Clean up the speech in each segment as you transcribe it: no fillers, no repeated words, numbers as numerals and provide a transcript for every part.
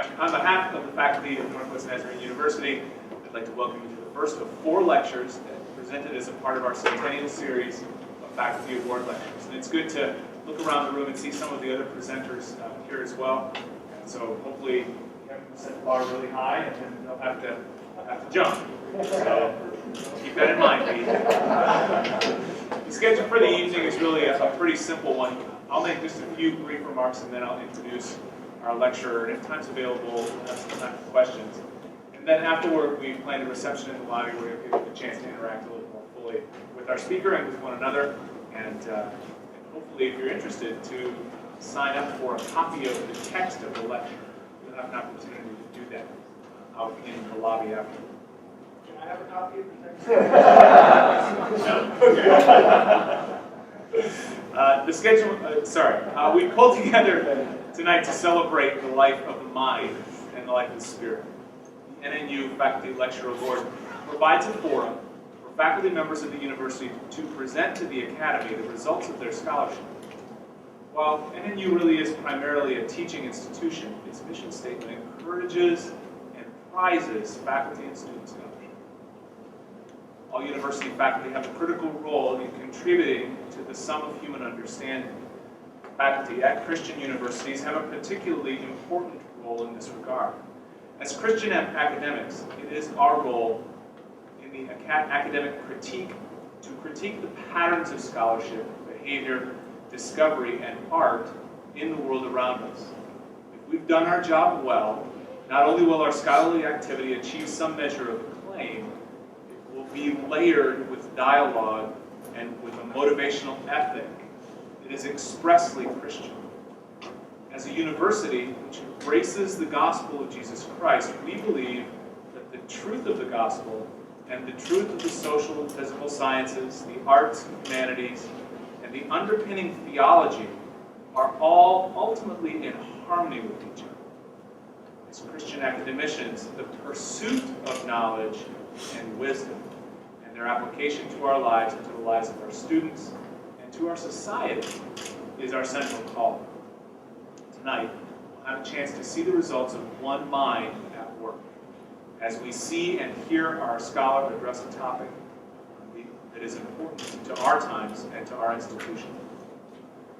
On behalf of the faculty of Northwest Nazarene University, I'd like to welcome you to the first of 4 lectures presented as a part of our Centennial Series of Faculty Award Lectures. And it's good to look around the room and see some of the other presenters here as well. And so hopefully you haven't set the bar really high and then they'll have to jump. So keep that in mind, Pete. The schedule for the evening is really a pretty simple one. I'll make just a few brief remarks and then I'll introduce our lecturer, and if time's available, we'll have some time for questions. And then afterward, we plan a reception in the lobby where you'll get a chance to interact a little more fully with our speaker and with one another. And hopefully, if you're interested, to sign up for a copy of the text of the lecture. You'll have an opportunity to do that out in the lobby afterward. Can I have a copy of the text? No. The schedule, we pulled together tonight to celebrate the life of the mind and the life of the spirit. The NNU Faculty Lecture Award provides a forum for faculty members of the university to present to the Academy the results of their scholarship. While NNU really is primarily a teaching institution, its mission statement encourages and prizes faculty and student scholarship. All university faculty have a critical role in contributing to the sum of human understanding. Faculty at Christian universities have a particularly important role in this regard. As Christian academics, it is our role in the academic critique to critique the patterns of scholarship, behavior, discovery, and art in the world around us. If we've done our job well, not only will our scholarly activity achieve some measure of acclaim, it will be layered with dialogue and with a motivational ethic. It is expressly Christian. As a university which embraces the gospel of Jesus Christ, we believe that the truth of the gospel and the truth of the social and physical sciences, the arts and humanities, and the underpinning theology are all ultimately in harmony with each other. As Christian academicians, the pursuit of knowledge and wisdom and their application to our lives and to the lives of our students to our society is our central call. Tonight, we'll have a chance to see the results of one mind at work as we see and hear our scholar address a topic that is important to our times and to our institution.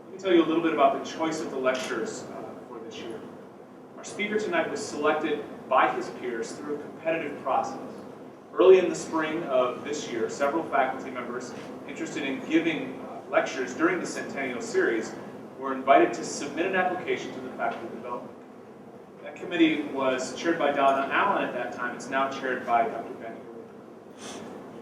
Let me tell you a little bit about the choice of the lectures for this year. Our speaker tonight was selected by his peers through a competitive process. Early in the spring of this year, several faculty members interested in giving lectures during the Centennial Series were invited to submit an application to the Faculty Development Committee. That committee was chaired by Donna Allen at that time. It's now chaired by Dr. Ben.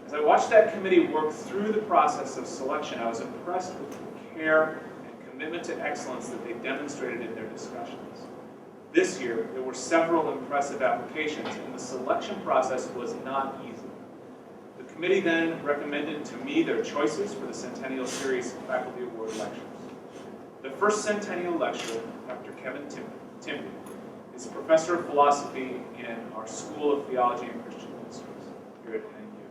As I watched that committee work through the process of selection, I was impressed with the care and commitment to excellence that they demonstrated in their discussions. This year, there were several impressive applications, and the selection process was not easy. The committee then recommended to me their choices for the Centennial Series Faculty Award Lectures. The first Centennial lecturer, Dr. Kevin Timpe, is a professor of philosophy in our School of Theology and Christian Ministries here at NNU.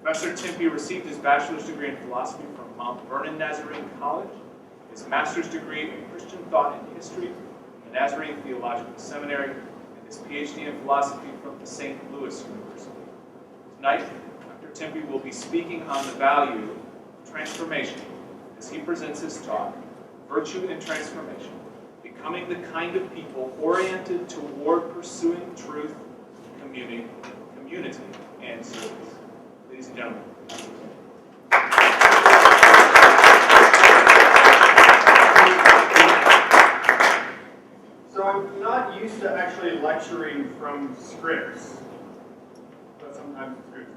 Professor Timpe received his bachelor's degree in philosophy from Mount Vernon Nazarene College, his master's degree in Christian thought and history from the Nazarene Theological Seminary, and his Ph.D. in philosophy from the St. Louis University. Tonight, Timpe will be speaking on the value of transformation as he presents his talk, Virtue and Transformation, Becoming the Kind of People Oriented Toward Pursuing Truth, Community, and Service. Ladies and gentlemen. So I'm not used to actually lecturing from scripts, but sometimes scripts.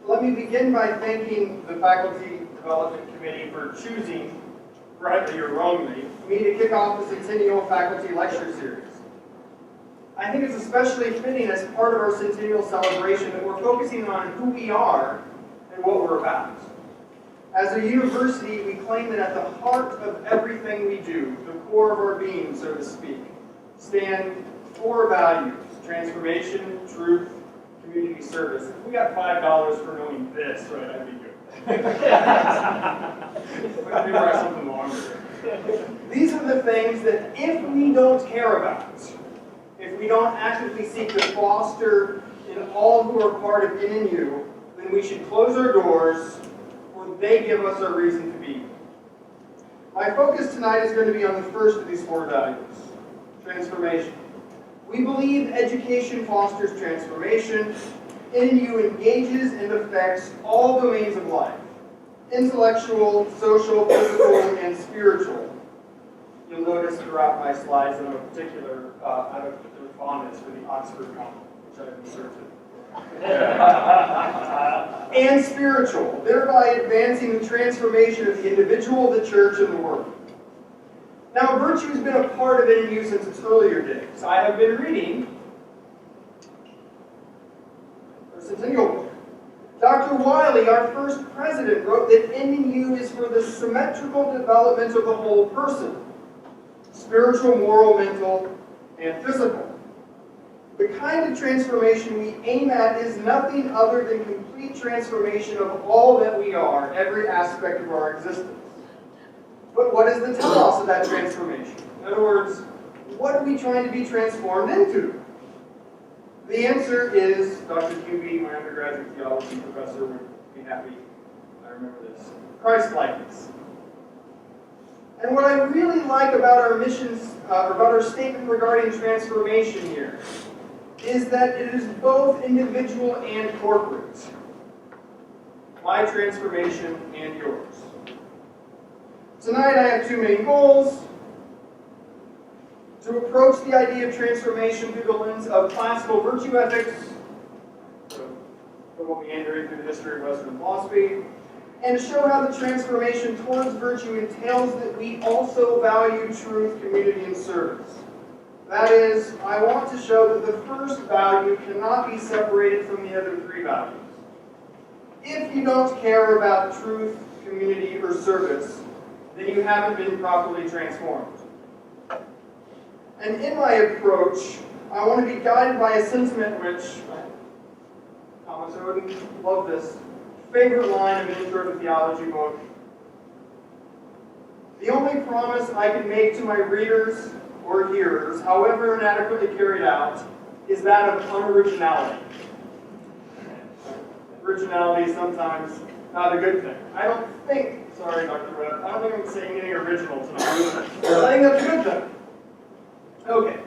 Let me begin by thanking the Faculty Development Committee for choosing, rightly or wrongly, me to kick off the Centennial Faculty Lecture Series. I think it's especially fitting as part of our Centennial celebration that we're focusing on who we are and what we're about. As a university, we claim that at the heart of everything we do, the core of our being, so to speak, stand 4 values: transformation, truth, community service. If we got $5 for knowing this, right, that'd be good. Maybe write something longer. These are the things that if we don't care about, if we don't actively seek to foster in all who are part of NNU, then we should close our doors, for they give us a reason to be. My focus tonight is going to be on the first of these four values, transformation. We believe education fosters transformation. NNU engages and affects all domains of life, intellectual, social, physical, and spiritual. You'll notice throughout my slides that I have a particular fondness for the Oxford comma, which I've inserted. And spiritual, thereby advancing the transformation of the individual, the church, and the world. Now, virtue has been a part of NNU since its earlier days. I have been reading our Centennial book. Dr. Wiley, our first president, wrote that NNU is for the symmetrical development of the whole person, spiritual, moral, mental, and physical. The kind of transformation we aim at is nothing other than complete transformation of all that we are, every aspect of our existence. But what is the telos of that transformation? In other words, what are we trying to be transformed into? The answer is, Dr. Timpe, my undergraduate theology professor, would be happy, I remember this, Christ-likeness. And what I really like about our missions, about our statement regarding transformation here, is that it is both individual and corporate. My transformation and yours. Tonight I have two main goals. To approach the idea of transformation through the lens of classical virtue ethics, so we'll meandering through the history of Western philosophy, and to show how the transformation towards virtue entails that we also value truth, community, and service. That is, I want to show that the first value cannot be separated from the other three values. If you don't care about truth, community, or service, then you haven't been properly transformed. And in my approach, I want to be guided by a sentiment which, Thomas Oden, love this, favorite line of an intro to theology book. The only promise I can make to my readers or hearers, however inadequately carried out, is that of unoriginality. Originality is sometimes not a good thing. I don't think, sorry Dr. Webb, I don't think I'm saying anything original tonight. I think that's a good thing. Okay.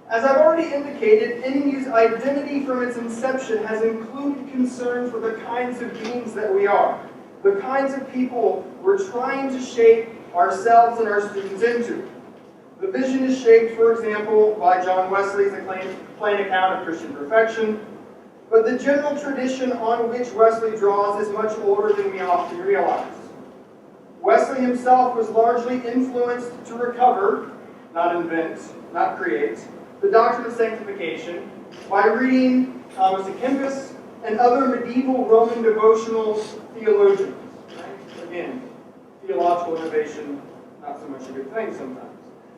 As I've already indicated, NNU's identity from its inception has included concern for the kinds of beings that we are, the kinds of people we're trying to shape ourselves and our students into. The vision is shaped, for example, by John Wesley's plain account of Christian perfection, but the general tradition on which Wesley draws is much older than we often realize. Wesley himself was largely influenced to recover, not invent, not create, the doctrine of sanctification by reading Thomas à Kempis and other medieval Roman devotional theologians. Right? Again, theological innovation, not so much a good thing sometimes.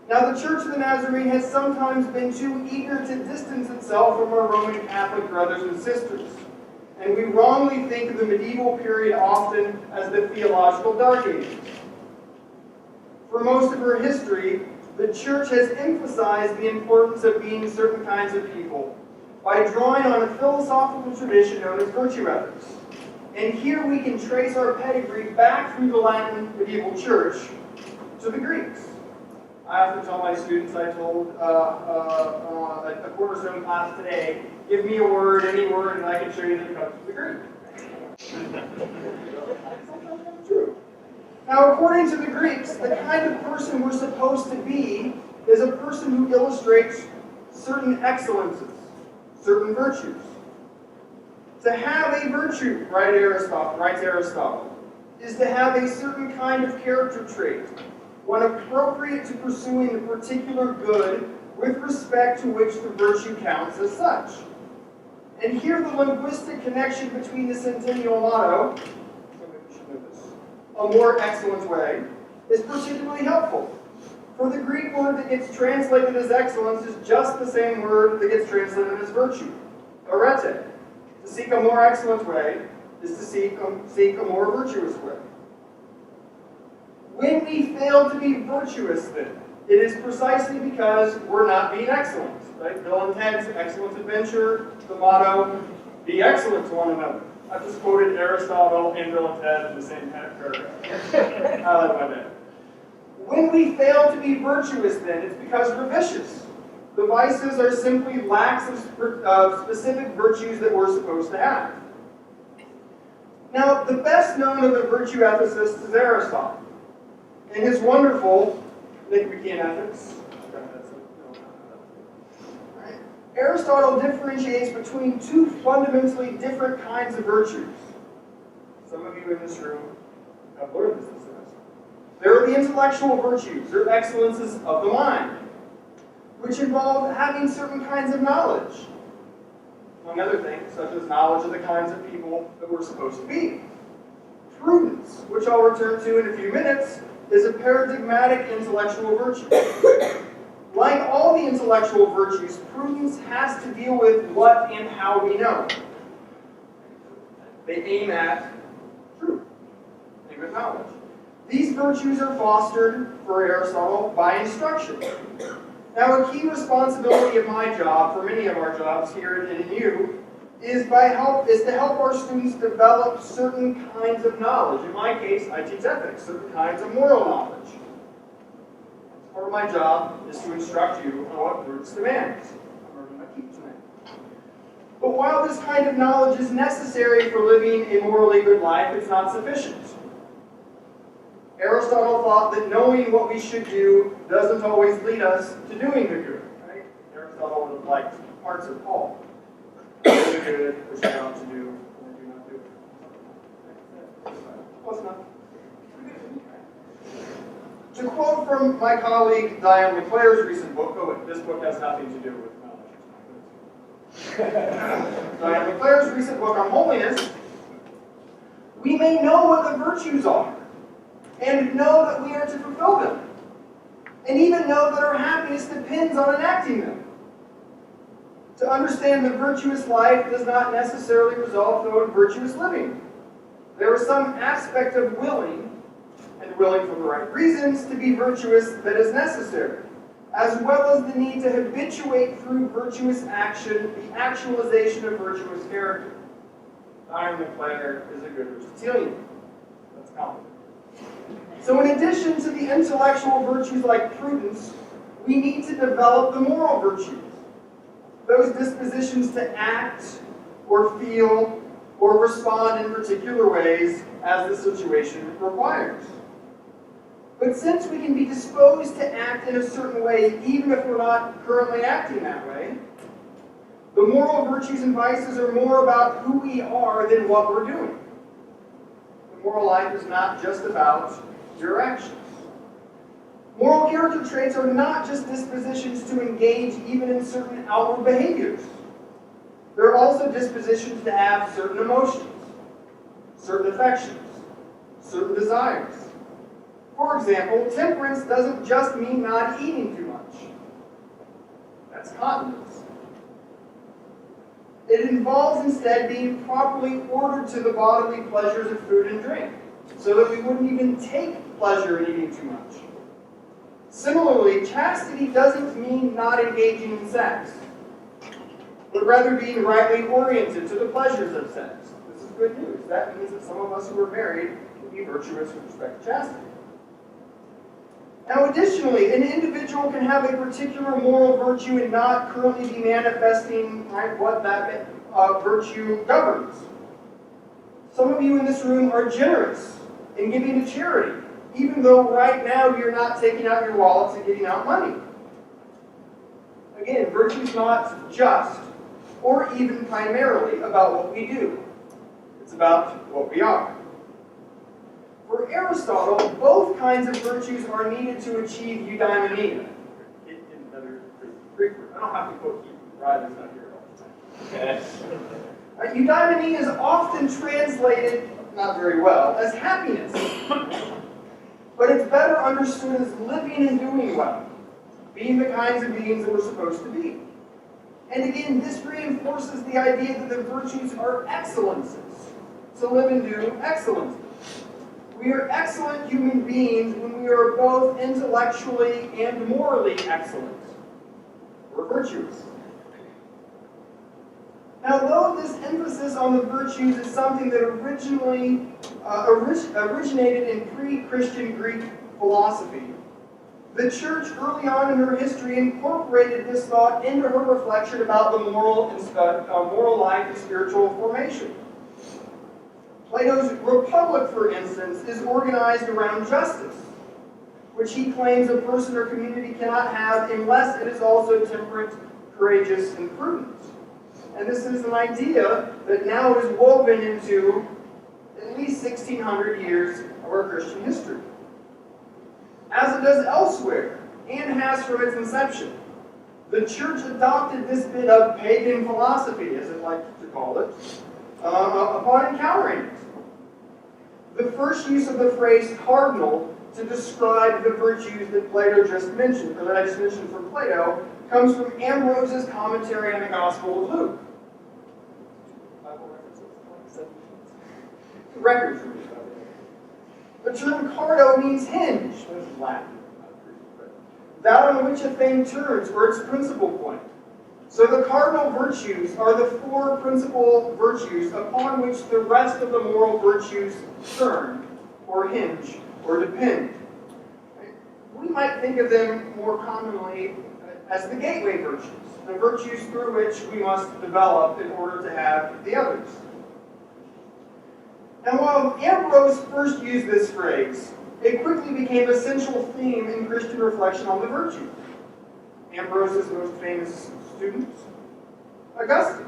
Now, the Church of the Nazarene has sometimes been too eager to distance itself from our Roman Catholic brothers and sisters, and we wrongly think of the medieval period often as the theological Dark Ages. For most of her history, the Church has emphasized the importance of being certain kinds of people by drawing on a philosophical tradition known as virtue ethics. And here we can trace our pedigree back through the Latin medieval Church to the Greeks. I often tell my students, I told a cornerstone class today, give me a word, any word, and I can show you that it comes from the Greek. True. Now, according to the Greeks, the kind of person we're supposed to be is a person who illustrates certain excellences, certain virtues. To have a virtue, writes Aristotle, is to have a certain kind of character trait, one appropriate to pursuing the particular good with respect to which the virtue counts as such. And here the linguistic connection between the Centennial motto, a more excellent way, is particularly helpful. For the Greek word that gets translated as excellence is just the same word that gets translated as virtue, arete. To seek a more excellent way is to seek a more virtuous way. When we fail to be virtuous, then, it is precisely because we're not being excellent. Right? Bill and Ted's Excellent Adventure, the motto, be excellent to one another. I just quoted Aristotle and Bill and Ted in the same paragraph. I like my dad. When we fail to be virtuous, then, it's because we're vicious. The vices are simply lacks of specific virtues that we're supposed to have. Now, the best known of the virtue ethicists is Aristotle. In his wonderful Nicomachean Ethics, Aristotle differentiates between two fundamentally different kinds of virtues. Some of you in this room have learned this semester. There are the intellectual virtues, or excellences of the mind, which involve having certain kinds of knowledge, among other things, such as knowledge of the kinds of people that we're supposed to be. Prudence, which I'll return to in a few minutes, is a paradigmatic intellectual virtue. Like all the intellectual virtues, prudence has to deal with what and how we know. They aim at truth, aim at knowledge. These virtues are fostered, for Aristotle, by instruction. Now, a key responsibility of my job, for many of our jobs here at NNU, is to help our students develop certain kinds of knowledge. In my case, I teach ethics, certain kinds of moral knowledge. Part of my job is to instruct you on what Bruce demands. I'm earning my keep tonight. But while this kind of knowledge is necessary for living a morally good life, it's not sufficient. Aristotle thought that knowing what we should do doesn't always lead us to doing the good. Right? Aristotle would have liked parts of Paul. Do the good, which you ought to do, or do not do it. Close enough. To quote from my colleague Diane LeClaire's recent book, this book has nothing to do with knowledge. Diane LeClaire's recent book on holiness, we may know what the virtues are, and know that we are to fulfill them, and even know that our happiness depends on enacting them. To understand the virtuous life does not necessarily result, though, in virtuous living. There is some aspect of willing, and willing for the right reasons, to be virtuous that is necessary, as well as the need to habituate through virtuous action the actualization of virtuous character. Diane LeClaire is a good Aristotelian. That's common. So in addition to the intellectual virtues like prudence, we need to develop the moral virtues. Those dispositions to act, or feel, or respond in particular ways as the situation requires. But since we can be disposed to act in a certain way even if we're not currently acting that way, the moral virtues and vices are more about who we are than what we're doing. The moral life is not just about your actions. Moral character traits are not just dispositions to engage even in certain outward behaviors. They're also dispositions to have certain emotions, certain affections, certain desires. For example, temperance doesn't just mean not eating too much. That's continence. It involves instead being properly ordered to the bodily pleasures of food and drink, so that we wouldn't even take pleasure in eating too much. Similarly, chastity doesn't mean not engaging in sex, but rather being rightly oriented to the pleasures of sex. This is good news. That means that some of us who are married can be virtuous with respect to chastity. Now, additionally, an individual can have a particular moral virtue and not currently be manifesting what that virtue governs. Some of you in this room are generous in giving to charity, even though right now you're not taking out your wallets and giving out money. Again, virtue is not just, or even primarily, about what we do. It's about what we are. For Aristotle, both kinds of virtues are needed to achieve eudaimonia. In another Greek word. I don't have to quote Hebrew. Riley's not here all the time. Eudaimonia is often translated, not very well, as happiness. But it's better understood as living and doing well, being the kinds of beings that we're supposed to be. And again, this reinforces the idea that the virtues are excellences. To live and do excellences. We are excellent human beings when we are both intellectually and morally excellent. We're virtuous. Now, though this emphasis on the virtues is something that originated in pre-Christian Greek philosophy, the church early on in her history incorporated this thought into her reflection about the moral life and spiritual formation. Plato's Republic, for instance, is organized around justice, which he claims a person or community cannot have unless it is also temperate, courageous, and prudent. And this is an idea that now is woven into at least 1,600 years of our Christian history. As it does elsewhere, and has from its inception, the church adopted this bit of pagan philosophy, as it likes to call it, upon encountering it. The first use of the phrase cardinal to describe the virtues that Plato just mentioned, or that I just mentioned from Plato, comes from Ambrose's commentary on the Gospel of Luke. Records. The term cardo means hinge. This is Latin. That on which a thing turns, or its principal point. So the cardinal virtues are the four principal virtues upon which the rest of the moral virtues turn, or hinge, or depend. We might think of them more commonly as the gateway virtues, the virtues through which we must develop in order to have the others. And while Ambrose first used this phrase, it quickly became a central theme in Christian reflection on the virtue. Ambrose's most famous student, Augustine.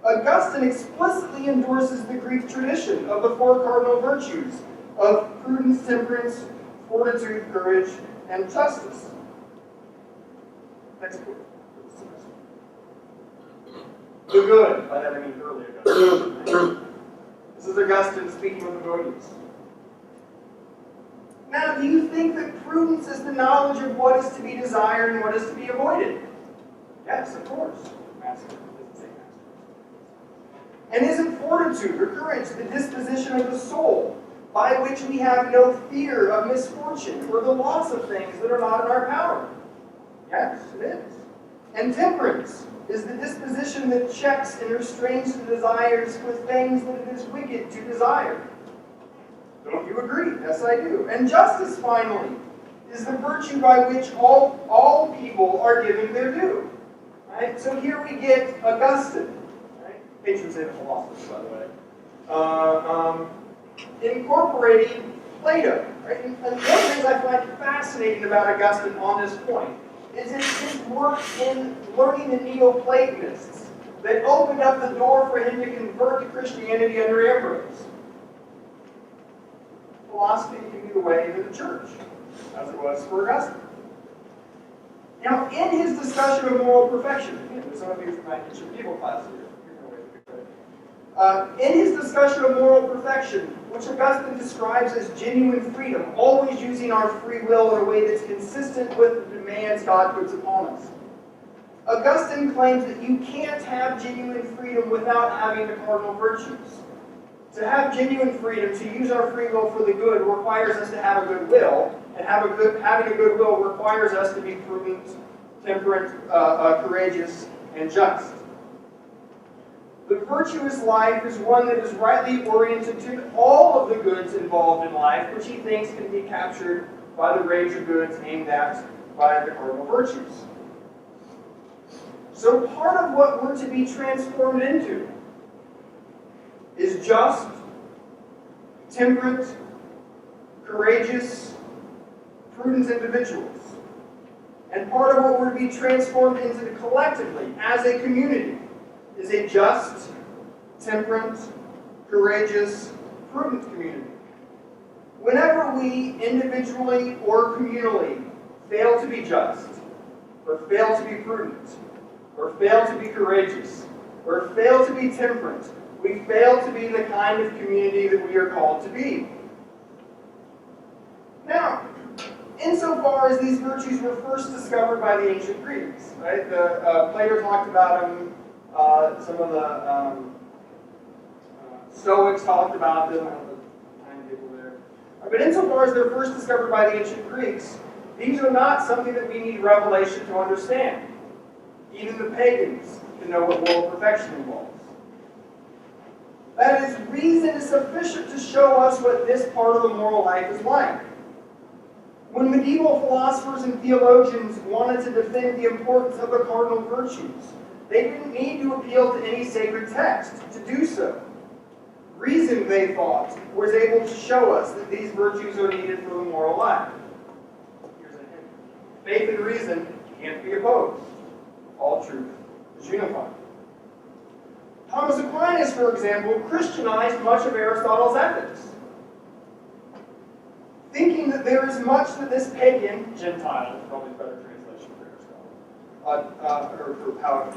Augustine explicitly endorses the Greek tradition of the four cardinal virtues of prudence, temperance, fortitude, courage, and justice. Next quote. The good, by that I mean early Augustine. This is Augustine speaking with the Bohemians. Now, do you think that prudence is the knowledge of what is to be desired and what is to be avoided? Yes, of course. Master doesn't say master. And isn't fortitude or courage the disposition of the soul by which we have no fear of misfortune or the loss of things that are not in our power? Yes, it is. And temperance is the disposition that checks and restrains the desires for things that it is wicked to desire. Don't you agree? Yes, I do. And justice, finally, is the virtue by which all people are given their due. Right? So here we get Augustine, right? Patron saint of philosophers, by the way, incorporating Plato. Right? And one of the things I find fascinating about Augustine on this point is his work in learning the Neoplatonists that opened up the door for him to convert to Christianity under Ambrose. Philosophy can be the way into the church, as it was for Augustine. Now, in his discussion of moral perfection, again, some of you from my ancient medieval class here, in his discussion of moral perfection, which Augustine describes as genuine freedom, always using our free will in a way that's consistent with the demands God puts upon us. Augustine claims that you can't have genuine freedom without having the cardinal virtues. To have genuine freedom, to use our free will for the good, requires us to have a good will, and having a good will requires us to be prudent, temperate, courageous, and just. The virtuous life is one that is rightly oriented to all of the goods involved in life, which he thinks can be captured by the range of goods aimed at by the cardinal virtues. So part of what we're to be transformed into is just, temperate, courageous, prudent individuals. And part of what we're to be transformed into collectively, as a community, is a just, temperate, courageous, prudent community. Whenever we, individually or communally, fail to be just, or fail to be prudent, or fail to be courageous, or fail to be temperate, we fail to be the kind of community that we are called to be. Now, insofar as these virtues were first discovered by the ancient Greeks, right? Plato talked about them. Some of the Stoics talked about them. I don't have time to get But insofar as they're first discovered by the ancient Greeks, these are not something that we need revelation to understand. Even the pagans can know what moral perfection involves. That is, reason is sufficient to show us what this part of the moral life is like. When medieval philosophers and theologians wanted to defend the importance of the cardinal virtues, they didn't need to appeal to any sacred text to do so. Reason, they thought, was able to show us that these virtues are needed for the moral life. Here's a hint. Faith and reason can't be opposed. All truth is unified. Thomas Aquinas, for example, Christianized much of Aristotle's ethics, thinking that there is much that this pagan, Gentile, probably a better translation for Aristotle, or for how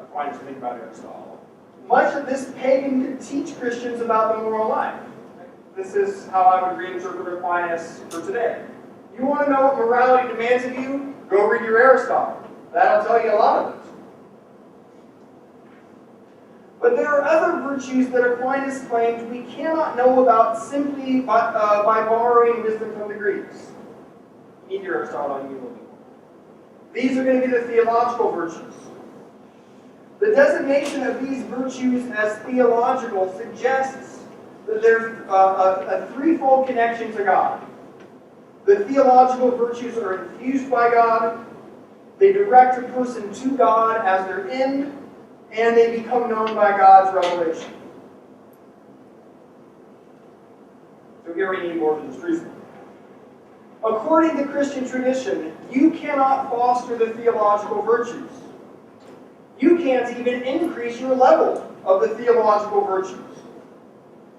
Aquinas think about Aristotle, much of this pagan could teach Christians about the moral life. This is how I would reinterpret Aquinas for today. You want to know what morality demands of you? Go read your Aristotle. That'll tell you a lot of it. But there are other virtues that Aquinas claimed we cannot know about simply by borrowing wisdom from the Greeks. You need your Aristotle and you will. These are going to be the theological virtues. The designation of these virtues as theological suggests that there's a threefold connection to God. The theological virtues are infused by God, they direct a person to God as their end, and they become known by God's revelation. So here we need more than just reason. According to Christian tradition, you cannot foster the theological virtues. You can't even increase your level of the theological virtues.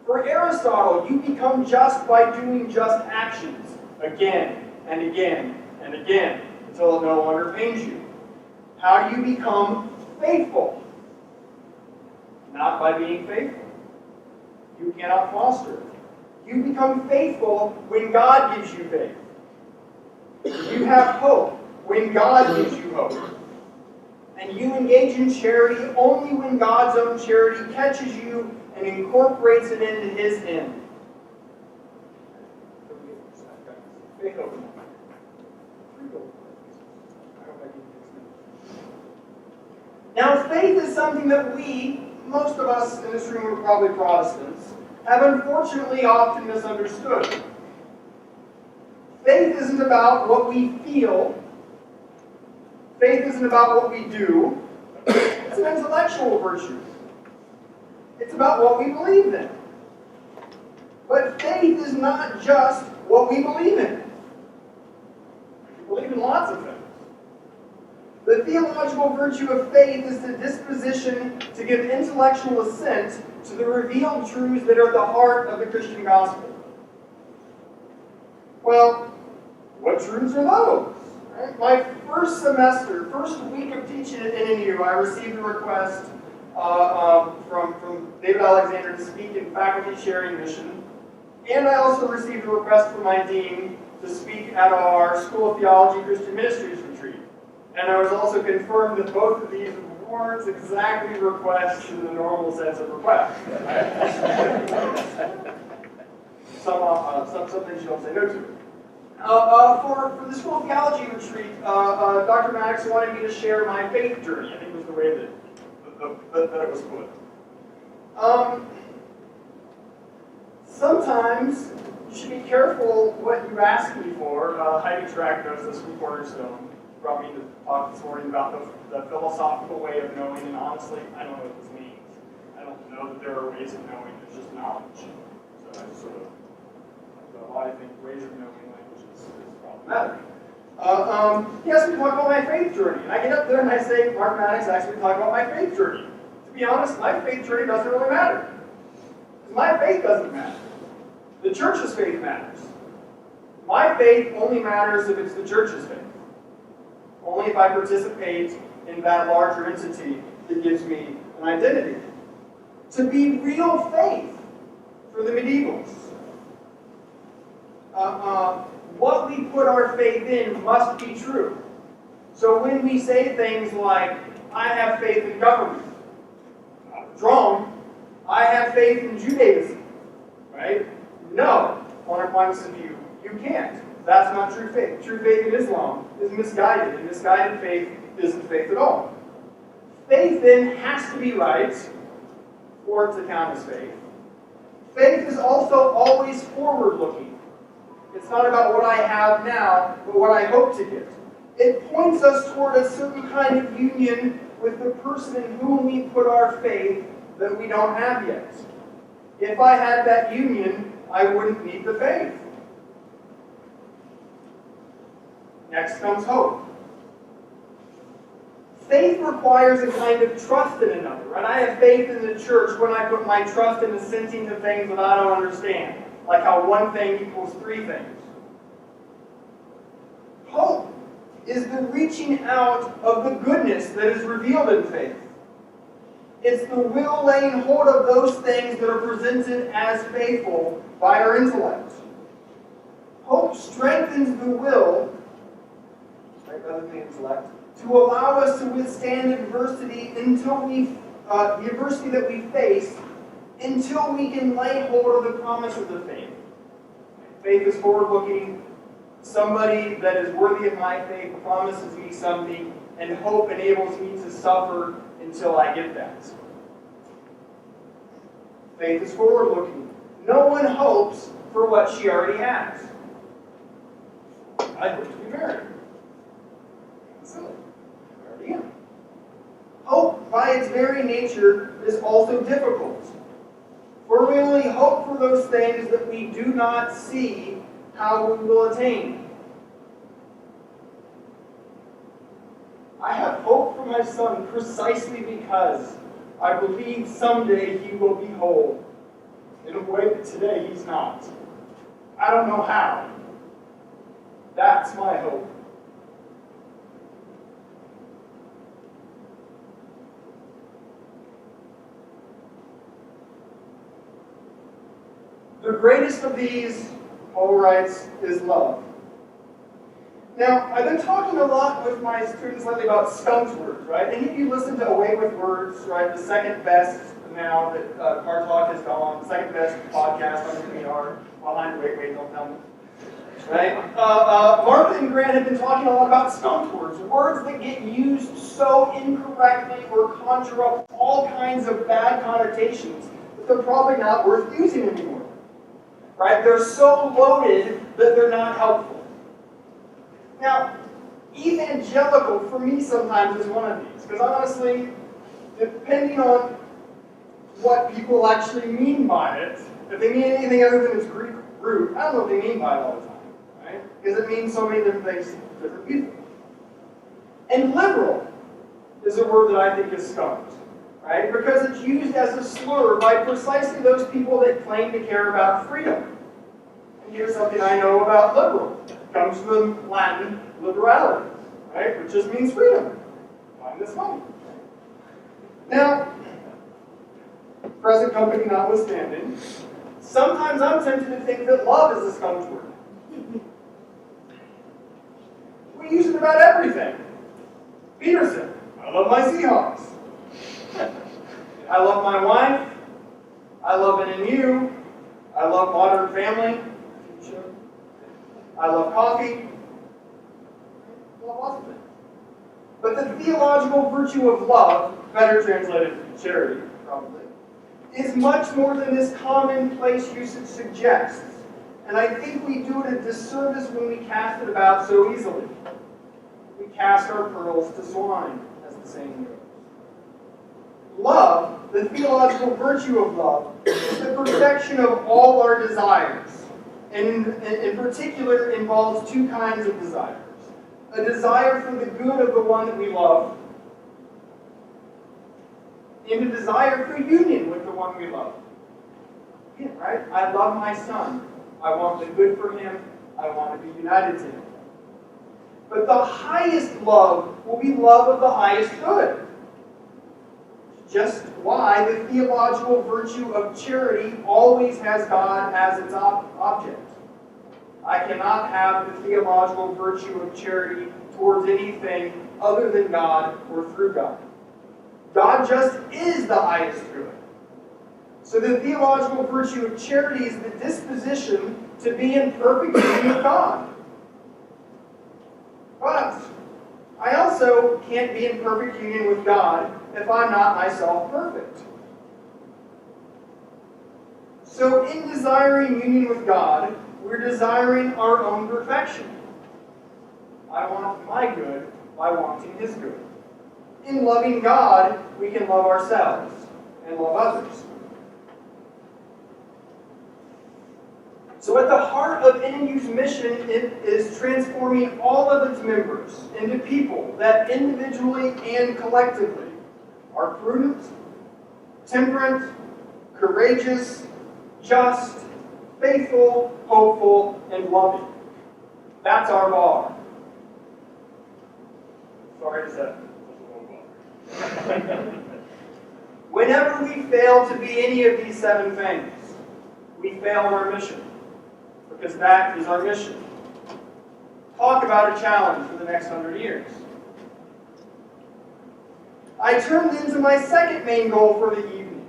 For Aristotle, you become just by doing just actions again and again and again until it no longer pains you. How do you become faithful? Not by being faithful. You cannot foster it. You become faithful when God gives you faith. You have hope when God gives you hope. And you engage in charity only when God's own charity catches you and incorporates it into His end. Now, faith is something that most of us in this room are probably Protestants, have unfortunately often misunderstood. Faith isn't about what we feel. Faith isn't about what we do. It's an intellectual virtue. It's about what we believe in. But faith is not just what we believe in. We believe in lots of things. The theological virtue of faith is the disposition to give intellectual assent to the revealed truths that are the heart of the Christian gospel. Well, what truths are those? Right? My first week of teaching at NNU, I received a request from David Alexander to speak in faculty sharing mission, and I also received a request from my dean to speak at our School of Theology Christian Ministries retreat. And I was also confirmed that both of these weren't exactly requests in the normal sense of request. Some things you don't say no to. For the School of Theology retreat, Dr. Maddox wanted me to share my faith journey. I think was the way that it was put. Sometimes you should be careful what you ask me for. Heidi Track knows this from Cornerstone. Brought me to talk this morning about the philosophical way of knowing, and honestly, I don't know what this means. I don't know that there are ways of knowing, there's just knowledge. So I just sort of, I think ways of knowing language is problematic. He asked me to talk about my faith journey, and I get up there and I say, Mark Maddox asked me to talk about my faith journey. To be honest, my faith journey doesn't really matter. Because my faith doesn't matter. The church's faith matters. My faith only matters if it's the church's faith. Only if I participate in that larger entity that gives me an identity. To be real faith for the medievals. What we put our faith in must be true. So when we say things like, I have faith in government, it's wrong. I have faith in Judaism, right? No, on our points of view, you can't. That's not true faith. True faith in Islam is misguided, and misguided faith isn't faith at all. Faith then has to be right for it to count as faith. Faith is also always forward-looking. It's not about what I have now, but what I hope to get. It points us toward a certain kind of union with the person in whom we put our faith that we don't have yet. If I had that union, I wouldn't need the faith. Next comes hope. Faith requires a kind of trust in another. Right? I have faith in the church when I put my trust in assenting to things that I don't understand, like how one thing equals three things. Hope is the reaching out of the goodness that is revealed in faith. It's the will laying hold of those things that are presented as faithful by our intellect. Hope strengthens the will, right, rather than the intellect, to allow us to withstand adversity the adversity that we face, until we can lay hold of the promises of faith. Faith is forward-looking. Somebody that is worthy of my faith promises me something, and hope enables me to suffer until I get that. Faith is forward-looking. No one hopes for what she already has. I hope to be married. So, I already am. Hope, by its very nature, is also difficult. For we only hope for those things that we do not see how we will attain. I have hope for my son precisely because I believe someday he will be whole in a way that today he's not. I don't know how. That's my hope. The greatest of these, Paul writes, is love. Now, I've been talking a lot with my students lately about skunked words, right? Any of you listen to Away with Words, right? The second best now that Car Talk has gone, the second best podcast on NPR, behind Wait, don't tell me. Right? Martha and Grant have been talking a lot about skunked words, words that get used so incorrectly or conjure up all kinds of bad connotations that they're probably not worth using anymore. Right? They're so loaded that they're not helpful. Now, evangelical for me sometimes is one of these, because honestly, depending on what people actually mean by it, if they mean anything other than its Greek root, I don't know what they mean by it all the time, right? Because it means so many different things to different people. And liberal is a word that I think is skunked, right? Because it's used as a slur by precisely those people that claim to care about freedom. And here's something I know about liberal. It comes from Latin liberality, right? Which just means freedom. Find this money. Now, present company notwithstanding, sometimes I'm tempted to think that love is a skunked word. We use it about everything. Peterson, I love my Seahawks. I love my wife. I love NNU. I love Modern Family. I love coffee. I love lots of things. But the theological virtue of love, better translated charity, probably, is much more than this commonplace usage suggests. And I think we do it a disservice when we cast it about so easily. We cast our pearls to swine, as the saying goes. Love, the theological virtue of love, is the perfection of all our desires. And in particular involves two kinds of desires. A desire for the good of the one that we love, and a desire for union with the one we love. Yeah, right? I love my son. I want the good for him. I want to be united to him. But the highest love will be love of the highest good. Just why the theological virtue of charity always has God as its object. I cannot have the theological virtue of charity towards anything other than God or through God. God just is the highest good. So the theological virtue of charity is the disposition to to be in perfect union with God. But I also can't be in perfect union with God if I'm not myself perfect. So in desiring union with God, we're desiring our own perfection. I want my good by wanting His good. In loving God, we can love ourselves and love others. So at the heart of NNU's mission is transforming all of its members into people that individually and collectively are prudent, temperate, courageous, just, faithful, hopeful, and loving. That's our bar. Sorry to say. Whenever we fail to be any of these 7 things, we failed our mission. Because that is our mission. Talk about a challenge for the next 100 years. I turned into my second main goal for the evening,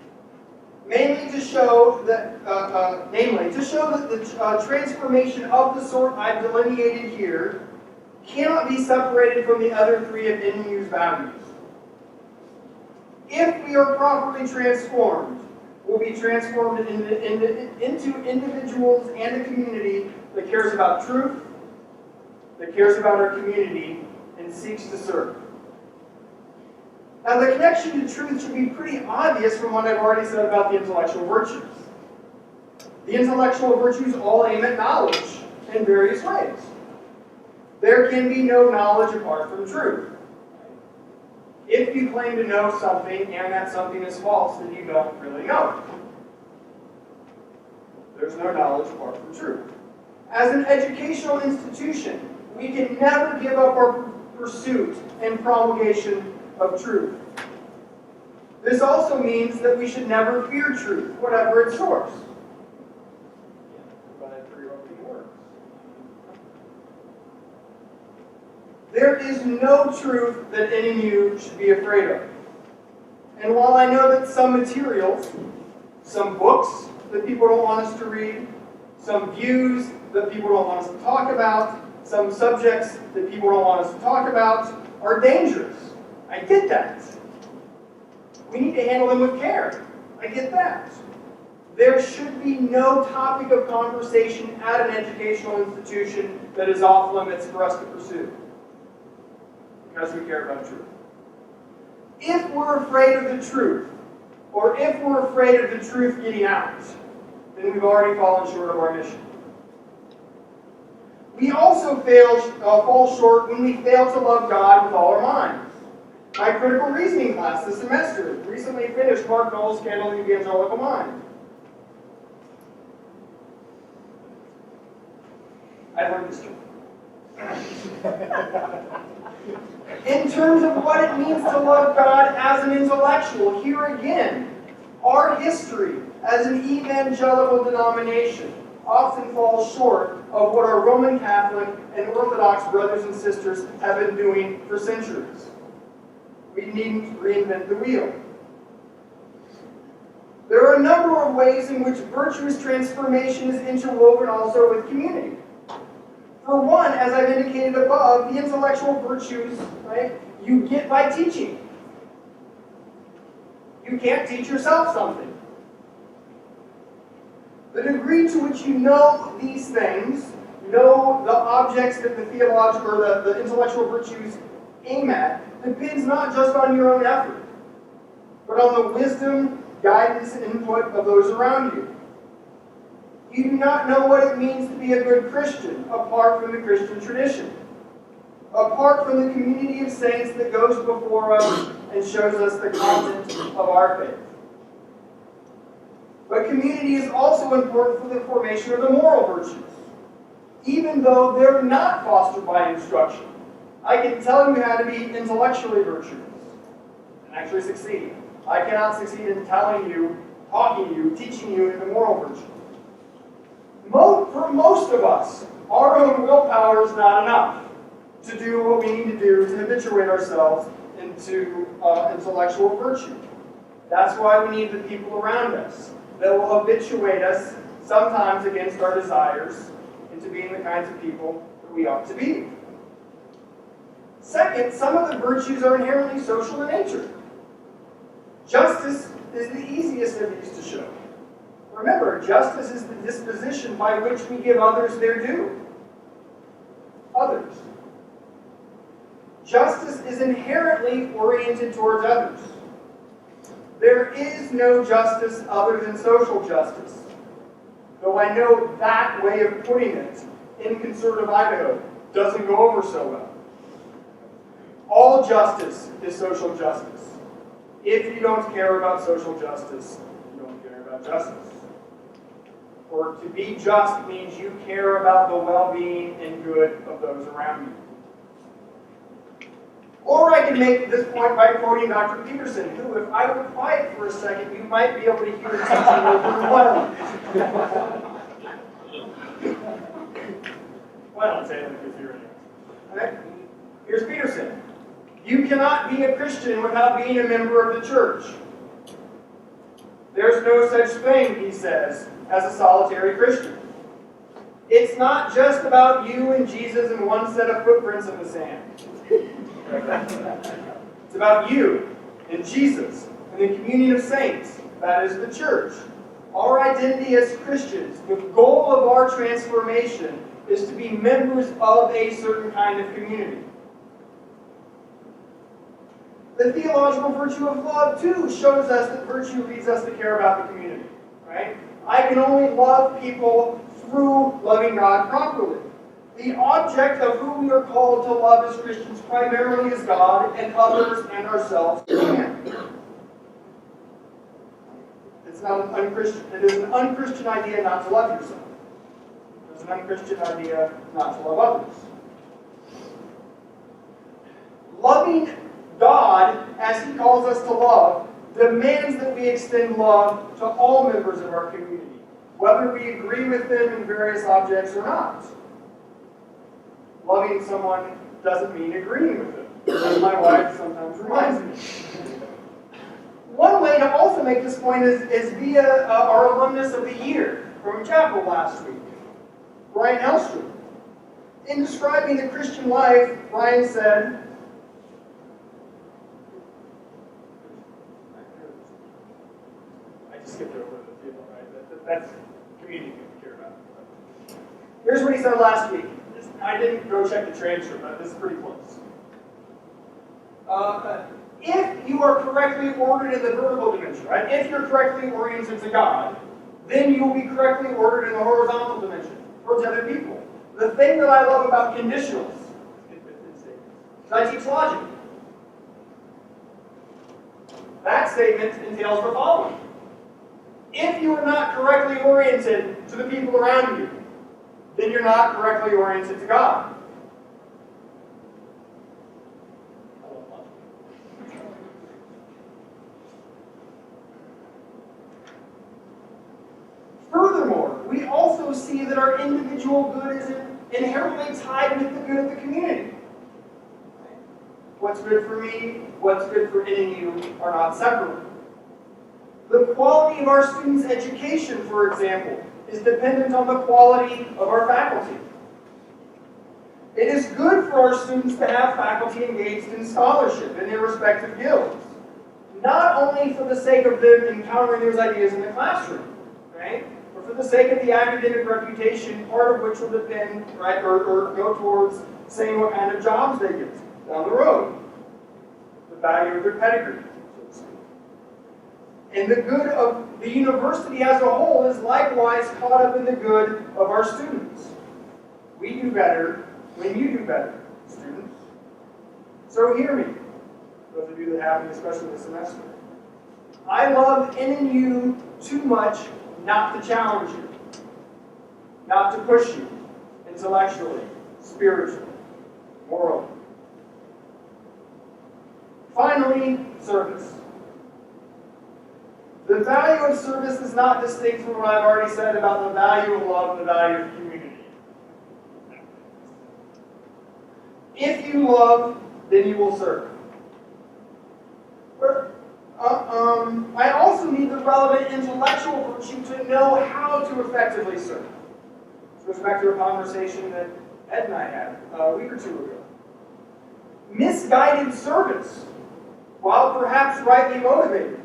namely to show that the transformation of the sort I've delineated here cannot be separated from the other 3 of NNU's values. If we are properly transformed, we'll be transformed into individuals and a community that cares about truth, that cares about our community, and seeks to serve. Now, the connection to truth should be pretty obvious from what I've already said about the intellectual virtues. The intellectual virtues all aim at knowledge in various ways. There can be no knowledge apart from truth. If you claim to know something and that something is false, then you don't really know it. There's no knowledge apart from truth. As an educational institution, we can never give up our pursuit and promulgation of truth. This also means that we should never fear truth, whatever its source. There is no truth that NNU should be afraid of. And while I know that some materials, some books that people don't want us to read, some views that people don't want us to talk about, some subjects that people don't want us to talk about are dangerous. I get that. We need to handle them with care. I get that. There should be no topic of conversation at an educational institution that is off limits for us to pursue, because we care about truth. If we're afraid of the truth, or if we're afraid of the truth getting out, then we've already fallen short of our mission. We also fall short when we fail to love God with all our minds. My critical reasoning class this semester recently finished Mark Noll's Candle in the Evangelical Mind. I learned this in terms of what it means to love God as an intellectual, here again, our history as an evangelical denomination often falls short of what our Roman Catholic and Orthodox brothers and sisters have been doing for centuries. We needn't reinvent the wheel. There are a number of ways in which virtuous transformation is interwoven also with community. For one, as I've indicated above, the intellectual virtues, right, you get by teaching. You can't teach yourself something. The degree to which you know these things, know the objects that the theological or the intellectual virtues aim at, depends not just on your own effort, but on the wisdom, guidance, and input of those around you. You do not know what it means to be a good Christian apart from the Christian tradition, apart from the community of saints that goes before us and shows us the content of our faith. But community is also important for the formation of the moral virtues, even though they're not fostered by instruction. I can tell you how to be intellectually virtuous and actually succeed. I cannot succeed in telling you, talking to you, teaching you in the moral virtues. For most of us, our own willpower is not enough to do what we need to do to habituate ourselves into intellectual virtue. That's why we need the people around us that will habituate us sometimes against our desires, into being the kinds of people that we ought to be. Second, some of the virtues are inherently social in nature. Justice is the easiest of these to show. Remember, justice is the disposition by which we give others their due. Others. Justice is inherently oriented towards others. There is no justice other than social justice. Though I know that way of putting it in conservative Idaho doesn't go over so well. All justice is social justice. If you don't care about social justice, you don't care about justice. For to be just means you care about the well-being and good of those around you. Or I can make this point by quoting Dr. Peterson, who, if I were quiet for a second, you might be able to hear the teaching over well. Well, I'll say it like this here. Okay? Here's Peterson. You cannot be a Christian without being a member of the church. There's no such thing, he says, as a solitary Christian. It's not just about you and Jesus and one set of footprints in the sand. It's about you and Jesus and the communion of saints, that is the church. Our identity as Christians, the goal of our transformation is to be members of a certain kind of community. The theological virtue of love, too, shows us that virtue leads us to care about the community. Right? I can only love people through loving God properly. The object of who we are called to love as Christians primarily is God, and others and ourselves can. It's not an unchristian. It is an unchristian idea not to love yourself. It's an unchristian idea not to love others. Loving God, as He calls us to love, demands that we extend love to all members of our community, whether we agree with them in various objects or not. Loving someone doesn't mean agreeing with them, as my wife sometimes reminds me. One way to also make this point is via our alumnus of the year from chapel last week, Brian Elstrom. In describing the Christian life, Brian said, I just skipped over the field, right? That's community we care about. Here's what he said last week. I didn't go check the transcript, but this is pretty close. If you are correctly ordered in the vertical dimension, right? If you're correctly oriented to God, then you will be correctly ordered in the horizontal dimension towards other people. The thing that I love about conditionals is I teach logic. That statement entails the following. If you are not correctly oriented to the people around you, then you're not correctly oriented to God. Furthermore, we also see that our individual good is inherently tied with the good of the community. What's good for me, what's good for NNU are not separate. The quality of our students' education, for example, is dependent on the quality of our faculty. It is good for our students to have faculty engaged in scholarship in their respective guilds, not only for the sake of them encountering those ideas in the classroom, right? But for the sake of the academic reputation, part of which will depend, right, or go towards saying what kind of jobs they get down the road, the value of their pedigree. And the good of the university as a whole is likewise caught up in the good of our students. We do better when you do better, students. So hear me, those of you that have me, especially this semester. I love NNU too much not to challenge you, not to push you intellectually, spiritually, morally. Finally, service. The value of service is not distinct from what I've already said about the value of love and the value of community. If you love, then you will serve. I also need the relevant intellectual virtue to know how to effectively serve. This goes back to a conversation that Ed and I had a week or two ago. Misguided service, while perhaps rightly motivated,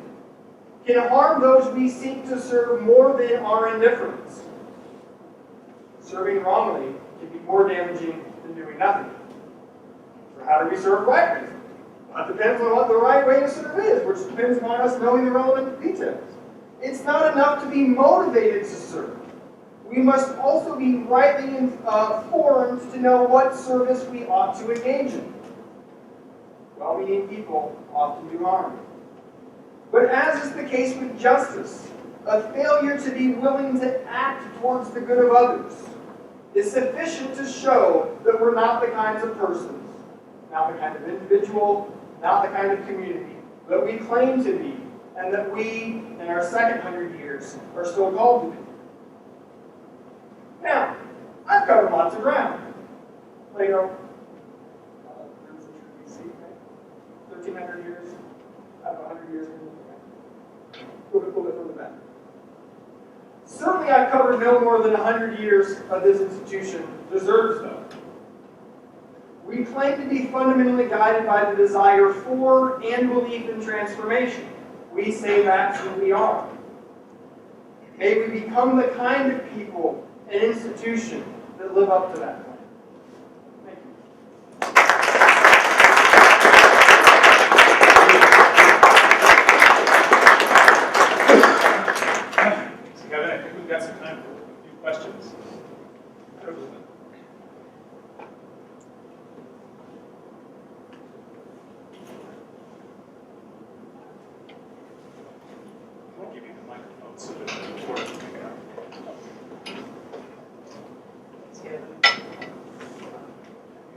can harm those we seek to serve more than our indifference. Serving wrongly can be more damaging than doing nothing. So how do we serve rightly? Well, it depends on what the right way to serve is, which depends on us knowing the relevant details. It's not enough to be motivated to serve. We must also be rightly informed to know what service we ought to engage in. Well-meaning people often do harm. But as is the case with justice, a failure to be willing to act towards the good of others is sufficient to show that we're not the kinds of persons, not the kind of individual, not the kind of community that we claim to be, and that we, in our second 100 years, are still called to be. Now, I've covered lots of ground. Plato, 1,300 years, out of 100 years. A little bit further back. Certainly I've covered no more than 100 years of this institution deserves, though. We claim to be fundamentally guided by the desire for and belief in transformation. We say that's who we are. May we become the kind of people and institution that live up to that claim. Thank you. Kevin, I think we've got some time for a few questions. I'll give you the microphone so that the recorder can pick it up.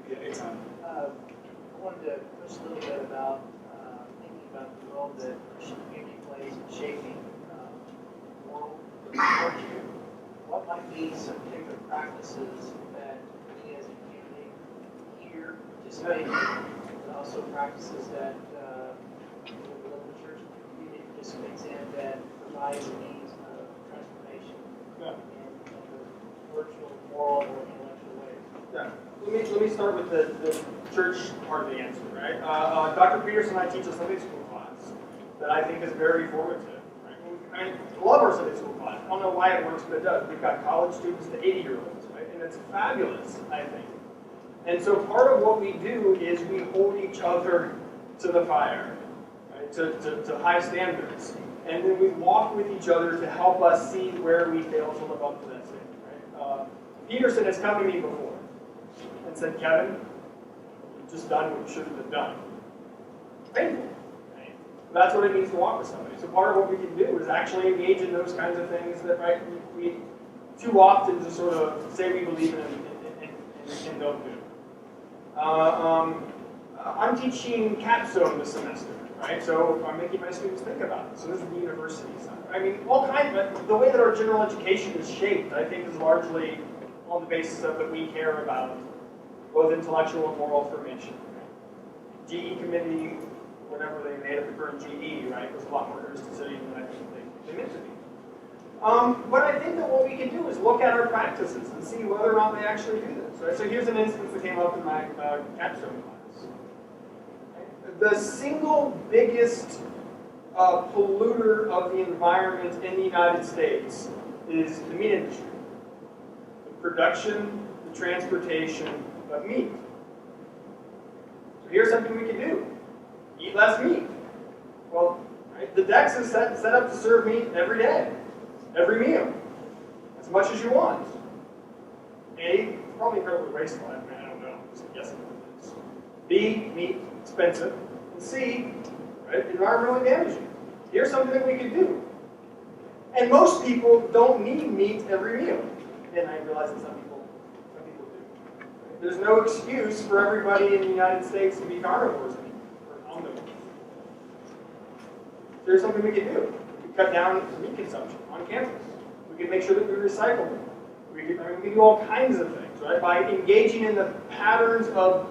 Yeah, it's on. I wanted to push a little bit about thinking about the role that Christian community plays in shaping moral virtue. What might be some particular practices that we as a community here participate in, but also practices that the local church community participates in that provides a means of transformation in a virtual, moral, or intellectual way? Yeah. Let me start with the church part of the answer, right? Dr. Peterson and I teach a Sunday school class that I think is very formative. Right? I mean, I love our Sunday school class. I don't know why it works, but it does. We've got college students to 80-year-olds, right? And it's fabulous, I think. And so part of what we do is we hold each other to the fire, right? To high standards. And then we walk with each other to help us see where we fail to live up to that standard, right? Peterson has come to me before and said, Kevin, you've just done what you shouldn't have done. Painful. Right? That's what it means to walk with somebody. So part of what we can do is actually engage in those kinds of things that, right, we too often just sort of say we believe in and don't do. I'm teaching capstone this semester, right? So I'm making my students think about it. So this is the university side. I mean, all kinds of, the way that our general education is shaped, I think, is largely on the basis of that we care about both intellectual and moral formation. Right? GE committee, whenever they made up the current GE, right, was a lot more interested than I think they meant to be. But I think that what we can do is look at our practices and see whether or not they actually do this. Right? So here's an instance that came up in my capstone class. Right? The single biggest polluter of the environment in the United States is the meat industry. The production, the transportation of meat. So here's something we can do. Eat less meat. Well, right, the DEX is set up to serve meat every day, every meal, as much as you want. A, it's probably incredibly wasteful. I don't know. I'm just guessing what it is. B, meat, expensive. And C, right, environmentally damaging. Here's something that we can do. And most people don't need meat every meal. And I realize that some people do. There's no excuse for everybody in the United States to be carnivores anymore, or omnivores. There's something we can do. We can cut down meat consumption on campus. We can make sure that we recycle them. We can do all kinds of things, right? By engaging in the patterns of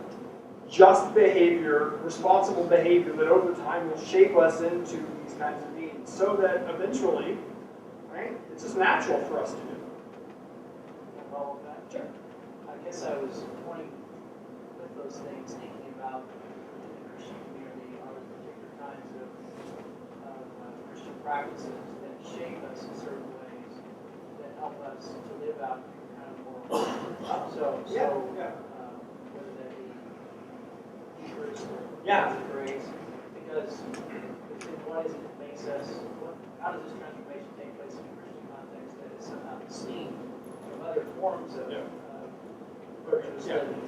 just behavior, responsible behavior that over time will shape us into these kinds of beings, so that eventually, right, it's just natural for us to do. Follow that? Sure. I guess I was pointing with those things, thinking about in the Christian community, are there particular kinds of Christian practices that shape us in certain ways that help us to live out kind of moral. Whether that be Eucharist or grace, because within what is it that makes us, how does this transformation take place in a Christian context that is somehow distinct from other forms of virtuous living?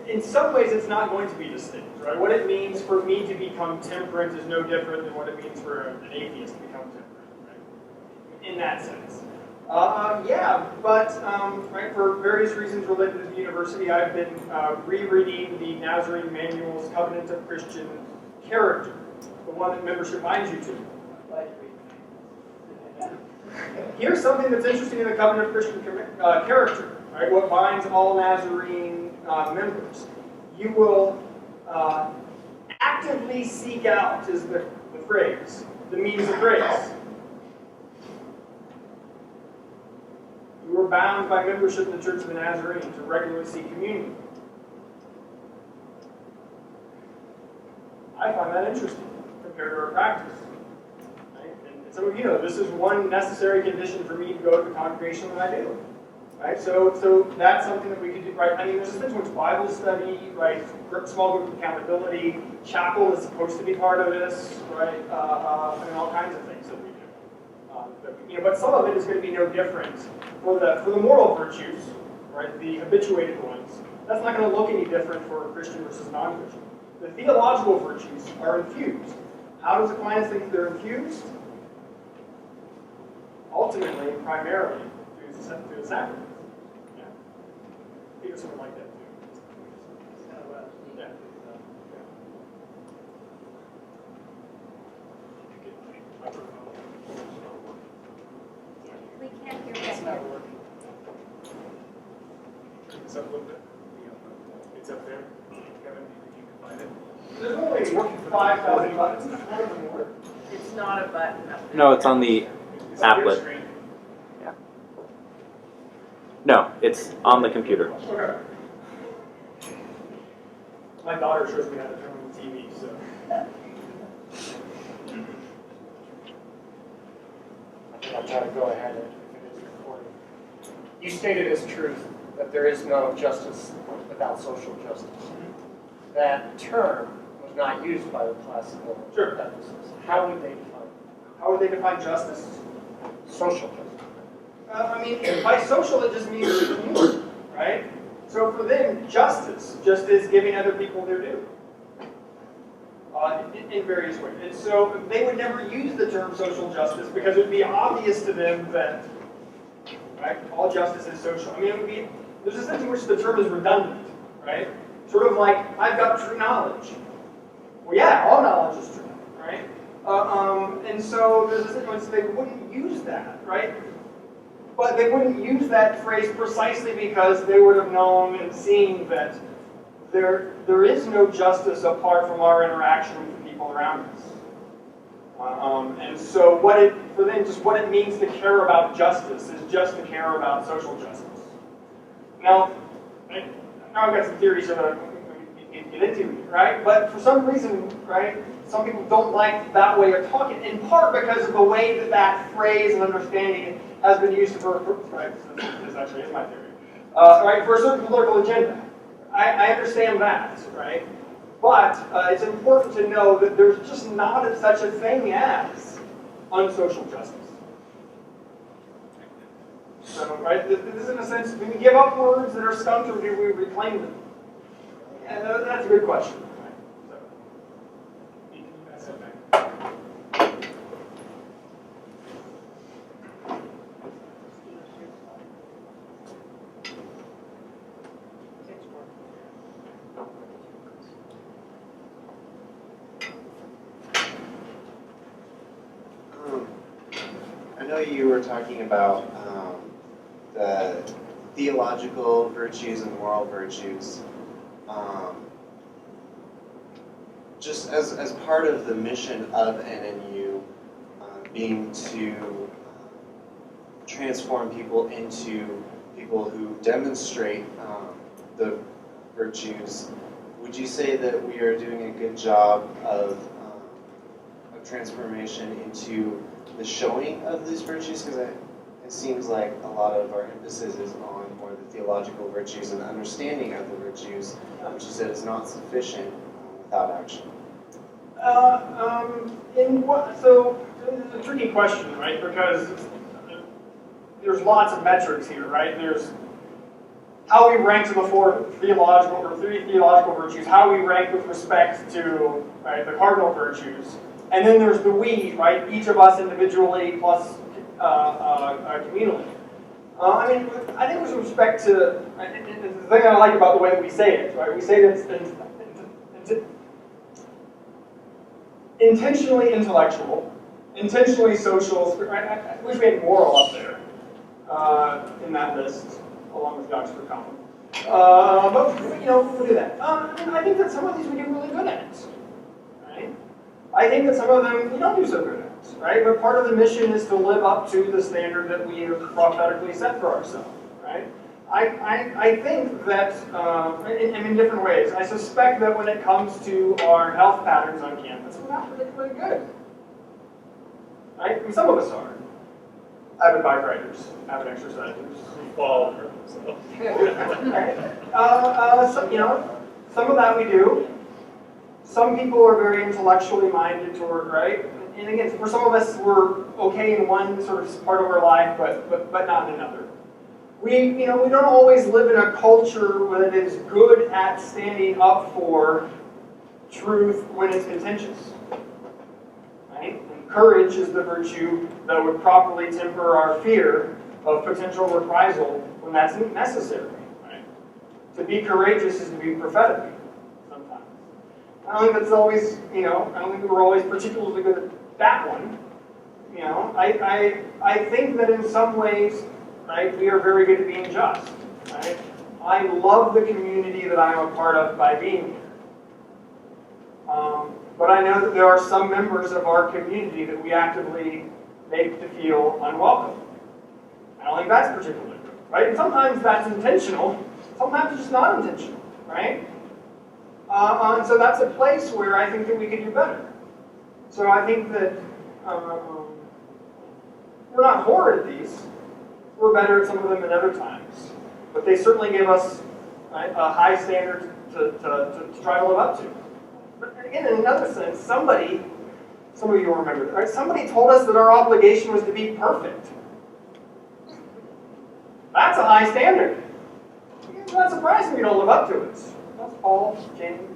In some ways, it's not going to be distinct, right? What it means for me to become temperate is no different than what it means for an atheist to become temperate, right? In that sense. Right, for various reasons related to the university, I've been rereading the Nazarene Manual's Covenant of Christian Character, the one that membership binds you to. Here's something that's interesting in the Covenant of Christian Character, right? What binds all Nazarene members. You will actively seek out, is the phrase, the means of grace. You are bound by membership in the Church of the Nazarene to regularly seek communion. I find that interesting compared to our practice. Right? And some of you know this is one necessary condition for me to go to the congregation that I do. Right? So that's something that we could do. Right? I mean, there's a sense in which Bible study, right? Small group accountability, chapel is supposed to be part of this, right? And all kinds of things that we do. But some of it is going to be no different for the moral virtues, right? The habituated ones. That's not going to look any different for Christian versus non-Christian. The theological virtues are infused. How does Aquinas think they're infused? Ultimately, primarily, through the sacraments. Yeah. Peter something like that too. That's kind of what I was thinking. Yeah. We can't hear It's you. not working. It's up a little bit. It's up there. Kevin, do you think you can find it? There's only 5,000 buttons. None of them work. It's not a button up there. No, it's on the It's on your applet. screen. No, it's on the computer. Okay. My daughter shows me how to turn on the TV, so. I'll try to go ahead if it is recording. You stated as truth that there is no justice without social justice. That term was not used by the classical ethicists. How would they define it? How would they define justice? Social justice. By social it just means community, right? So for them, justice just is giving other people their due. In various ways. And so they would never use the term social justice because it would be obvious to them that, right, all justice is social. There's a sense in which the term is redundant, right? Sort of like, I've got true knowledge. Well, yeah, all knowledge is true, right? And so there's a sense in which they wouldn't use that, right? But they wouldn't use that phrase precisely because they would have known and seen that there is no justice apart from our interaction with the people around us. And so what it means to care about justice is just to care about social justice. Now I've got some theories that we can get into, right? But for some reason, right, some people don't like that way of talking, in part because of the way that phrase and understanding has been used for, right, this actually is my theory, right, for a certain political agenda. I understand that, right? But it's important to know that there's just not such a thing as unsocial justice. So, right, this is in a sense, do we give up words that are skunked or do we reclaim them? And that's a good question. Right? So, You can pass that back. I know you were talking about the theological virtues and moral virtues. just as part of the mission of NNU being to transform people into people who demonstrate the virtues, would you say that we are doing a good job of transformation into the showing of these virtues? Because it seems like a lot of our emphasis is on more the theological virtues and the understanding of the virtues, which you said is not sufficient without action. So it's a tricky question, right? Because there's lots of metrics here, right? There's how we rank to the three theological virtues, how we rank with respect to, right, the cardinal virtues, and then there's the we, right? Each of us individually plus communally. I think with respect to, the thing I like about the way that we say it, right? We say that it's intentionally intellectual, intentionally social. I wish we had moral up there in that list, along with the Oxford Common. But we'll do that. I think that some of these we do really good at, right? I think that some of them we don't do so good at, right? But part of the mission is to live up to the standard that we have prophetically set for ourselves, right? I think that, in different ways, I suspect that when it comes to our health patterns on campus, we're not particularly good, right? I mean, some of us are. Avid bike riders, avid exercisers. Fall. Some of that we do. Some people are very intellectually minded toward, right? And again, for some of us, we're okay in one sort of part of our life, but not in another. We don't always live in a culture that is good at standing up for truth when it's contentious, right? And courage is the virtue that would properly temper our fear of potential reprisal when that's necessary, right? To be courageous is to be prophetic sometimes. I don't think that's always, I don't think we're always particularly good at that one. I think that in some ways, right, we are very good at being just, right? I love the community that I'm a part of by being here. But I know that there are some members of our community that we actively make to feel unwelcome. I don't think that's particularly good, right? And sometimes that's intentional, sometimes it's just not intentional, right? And so that's a place where I think that we could do better. So I think that we're not horrid at these. We're better at some of them than other times. But they certainly give us, right, a high standard to try to live up to. But again, in another sense, some of you will remember that, right? Somebody told us that our obligation was to be perfect. That's a high standard. It's not surprising we don't live up to it. That's Paul, James.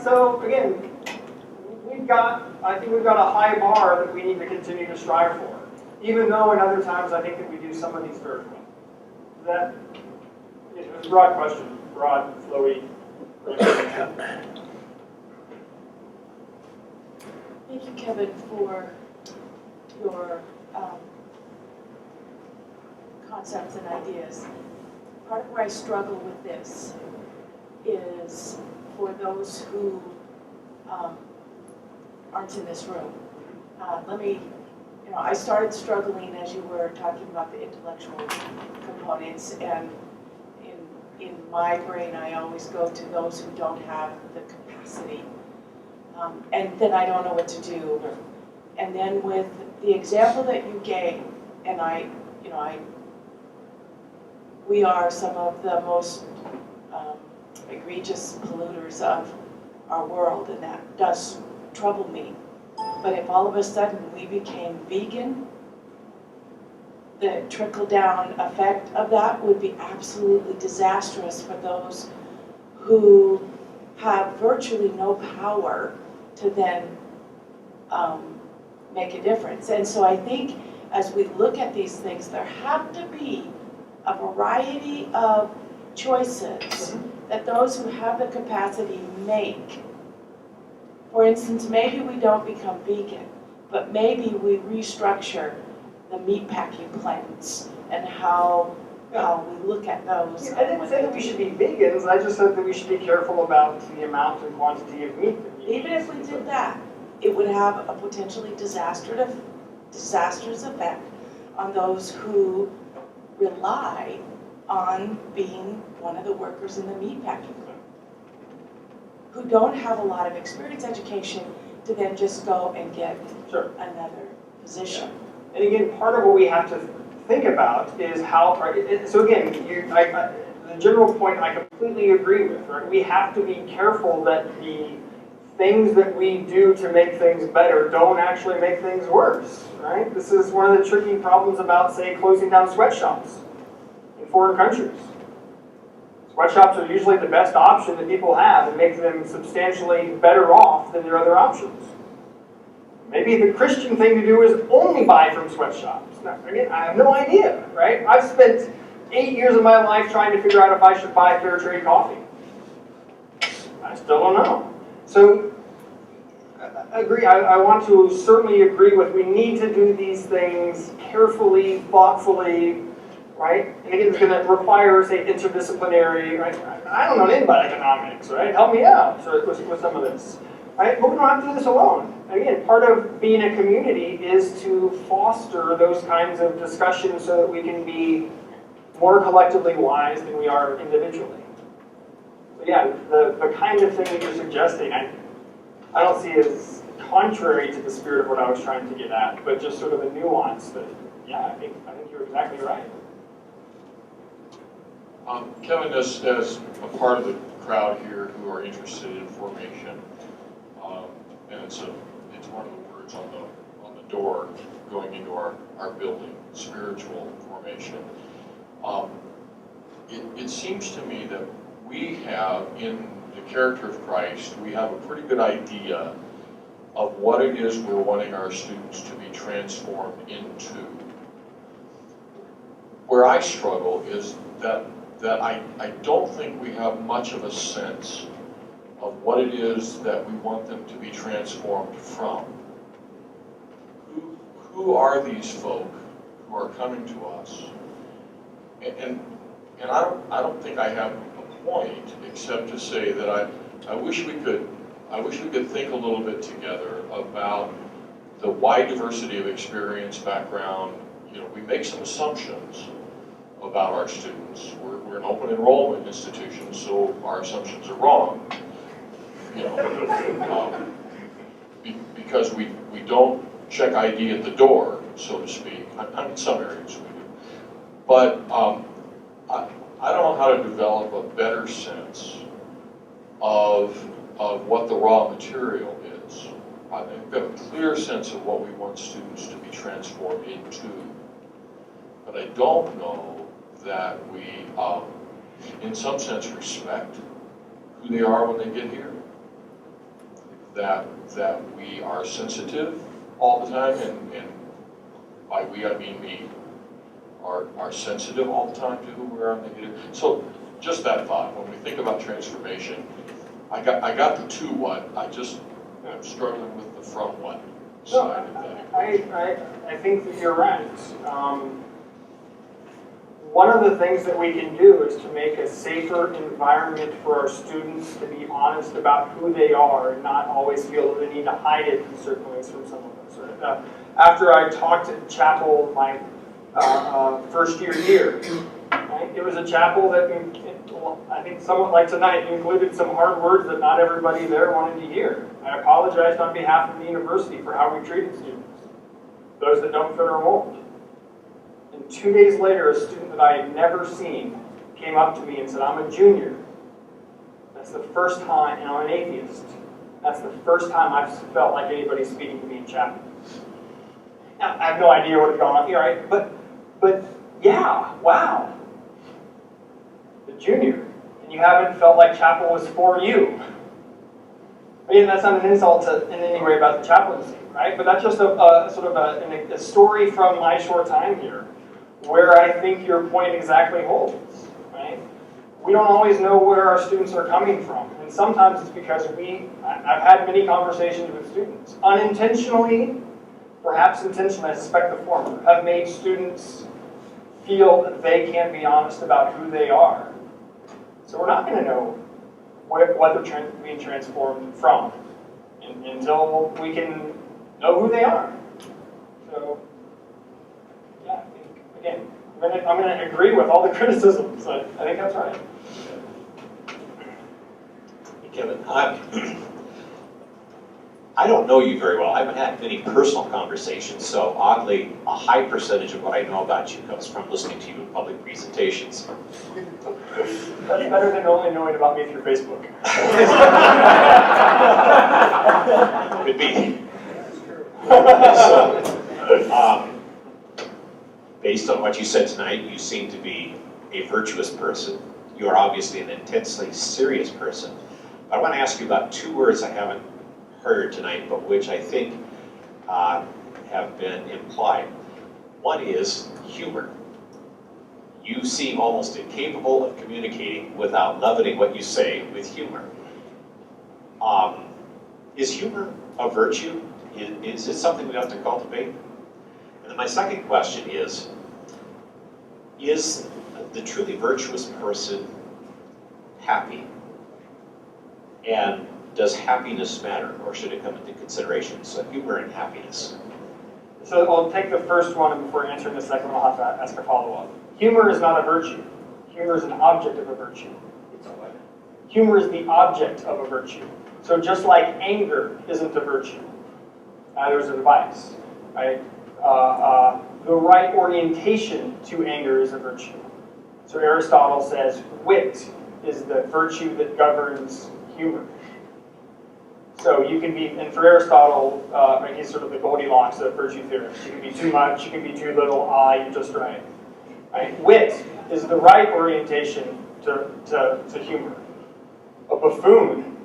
So again, I think we've got a high bar that we need to continue to strive for. Even though in other times I think that we do some of these very well. It's a broad question, broad, flowy. Thank you, Kevin, for your concepts and ideas. Part of where I struggle with this is for those who aren't in this room. I started struggling as you were talking about the intellectual components, and in my brain I always go to those who don't have the capacity, and then I don't know what to do. And then with the example that you gave, and we are some of the most egregious polluters of our world, and that does trouble me. But if all of a sudden we became vegan, the trickle-down effect of that would be absolutely disastrous for those who have virtually no power to then make a difference. And so I think as we look at these things, there have to be a variety of choices that those who have the capacity make. For instance, maybe we don't become vegan, but maybe we restructure the meatpacking plants and how how we look at those. I didn't say that we should be vegans, I just said that we should be careful about the amount and quantity of meat that we eat. Even if we did that, it would have a potentially disastrous effect on those who rely on being one of the workers in the meatpacking group, who don't have a lot of experience education to then just go and get Sure. another position. And again, part of what we have to think about is how, so again, the general point I completely agree with, right? We have to be careful that the things that we do to make things better don't actually make things worse, right? This is one of the tricky problems about, say, closing down sweatshops in foreign countries. Sweatshops are usually the best option that people have and make them substantially better off than their other options. Maybe the Christian thing to do is only buy from sweatshops. Now, again, I have no idea, right? I've spent 8 years of my life trying to figure out if I should buy fair trade coffee. I still don't know. So, I agree. I want to certainly agree with we need to do these things carefully, thoughtfully, right? And again, it's going to require, say, interdisciplinary, right? I don't know anything about economics, right? Help me out with some of this, right? But we don't have to do this alone. Again, part of being a community is to foster those kinds of discussions so that we can be more collectively wise than we are individually. So yeah, the kind of thing that you're suggesting, I don't see as contrary to the spirit of what I was trying to get at, but just sort of a nuance that, yeah, I think you're exactly right. Kevin, as a part of the crowd here who are interested in formation, and it's one of the words on the door going into our building, spiritual formation. It seems to me that we have, in the character of Christ, we have a pretty good idea of what it is we're wanting our students to be transformed into. Where I struggle is that I don't think we have much of a sense of what it is that we want them to be transformed from. Who are these folk who are coming to us? And I don't think I have a point except to say that I wish we could think a little bit together about the wide diversity of experience, background. You know, we make some assumptions about our students. We're an open enrollment institution, so our assumptions are wrong. You know, because we don't check ID at the door, so to speak. In some areas we do. But I don't know how to develop a better sense of what the raw material is. I think we have a clear sense of what we want students to be transformed into. But I don't know that we, in some sense, respect who they are when they get here. That we are sensitive all the time, and by we I mean me, are sensitive all the time to who we are when they get here. So just that thought, when we think about transformation, I got the to what, I'm struggling with the from what side of that. I think that you're right. One of the things that we can do is to make a safer environment for our students to be honest about who they are and not always feel the need to hide it in certain ways from some of us. Right? After I talked at chapel my first year, right? It was a chapel that I think somewhat like tonight included some hard words that not everybody there wanted to hear. I apologized on behalf of the university for how we treated students, those that don't fit our mold. And 2 days later, a student that I had never seen came up to me and said, I'm a junior. That's the first time, and I'm an atheist. That's the first time I've felt like anybody's speaking to me in chapel. Now, I have no idea what had gone on here, right? But yeah, wow. The junior. And you haven't felt like chapel was for you. Again, that's not an insult in any way about the chaplaincy, right? But that's just a story from my short time here, where I think your point exactly holds, right? We don't always know where our students are coming from, and sometimes it's because I've had many conversations with students, unintentionally, perhaps intentionally, I suspect the former, have made students feel that they can't be honest about who they are. So we're not going to know what they're being transformed from until we can know who they are. So, yeah, I think, again, I'm going to agree with all the criticisms. I think that's right. Kevin, I don't know you very well. I haven't had many personal conversations, so oddly, a high percentage of what I know about you comes from listening to you in public presentations. That's better than only knowing about me through Facebook. Could be. So, based on what you said tonight, you seem to be a virtuous person. You are obviously an intensely serious person. I want to ask you about two words I haven't heard tonight, but which I think have been implied. One is humor. You seem almost incapable of communicating without leavening what you say with humor. Is humor a virtue? Is it something we have to cultivate? And then my second question is the truly virtuous person happy? And does happiness matter, or should it come into consideration? So humor and happiness. So I'll take the first one, and before answering the second one, I'll have to ask a follow-up. Humor is not a virtue. Humor is an object of a virtue. Humor is the object of a virtue. So just like anger isn't a virtue, neither is a vice, right? The right orientation to anger is a virtue. So Aristotle says wit is the virtue that governs humor. So you can be, and for Aristotle, he's sort of the Goldilocks of virtue theorists. You can be too much, you can be too little, you're just right. Right? Wit is the right orientation to humor. A buffoon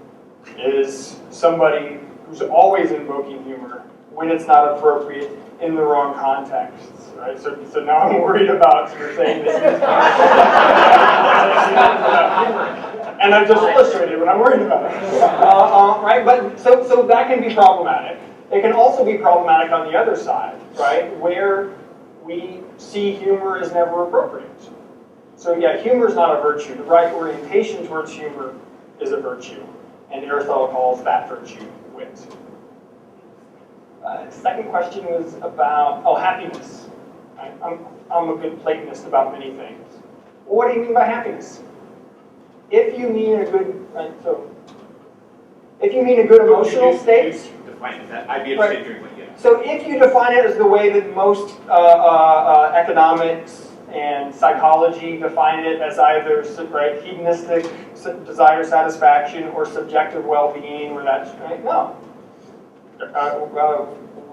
is somebody who's always invoking humor when it's not appropriate in the wrong contexts. Right? So now I'm worried about you're saying this. And I've just illustrated what I'm worried about. Right? But so that can be problematic. It can also be problematic on the other side, right? Where we see humor as never appropriate. So yeah, humor is not a virtue. The right orientation towards humor is a virtue. And Aristotle calls that virtue wit. Second question was about, happiness. Right? I'm a good Platonist about many things. Well, what do you mean by happiness? If you mean a good, if you mean a good emotional state, Define that. I'd be interested in hearing what you have. so if you define it as the way that most economics and psychology define it as either hedonistic desire satisfaction or subjective well-being, where that's right, no.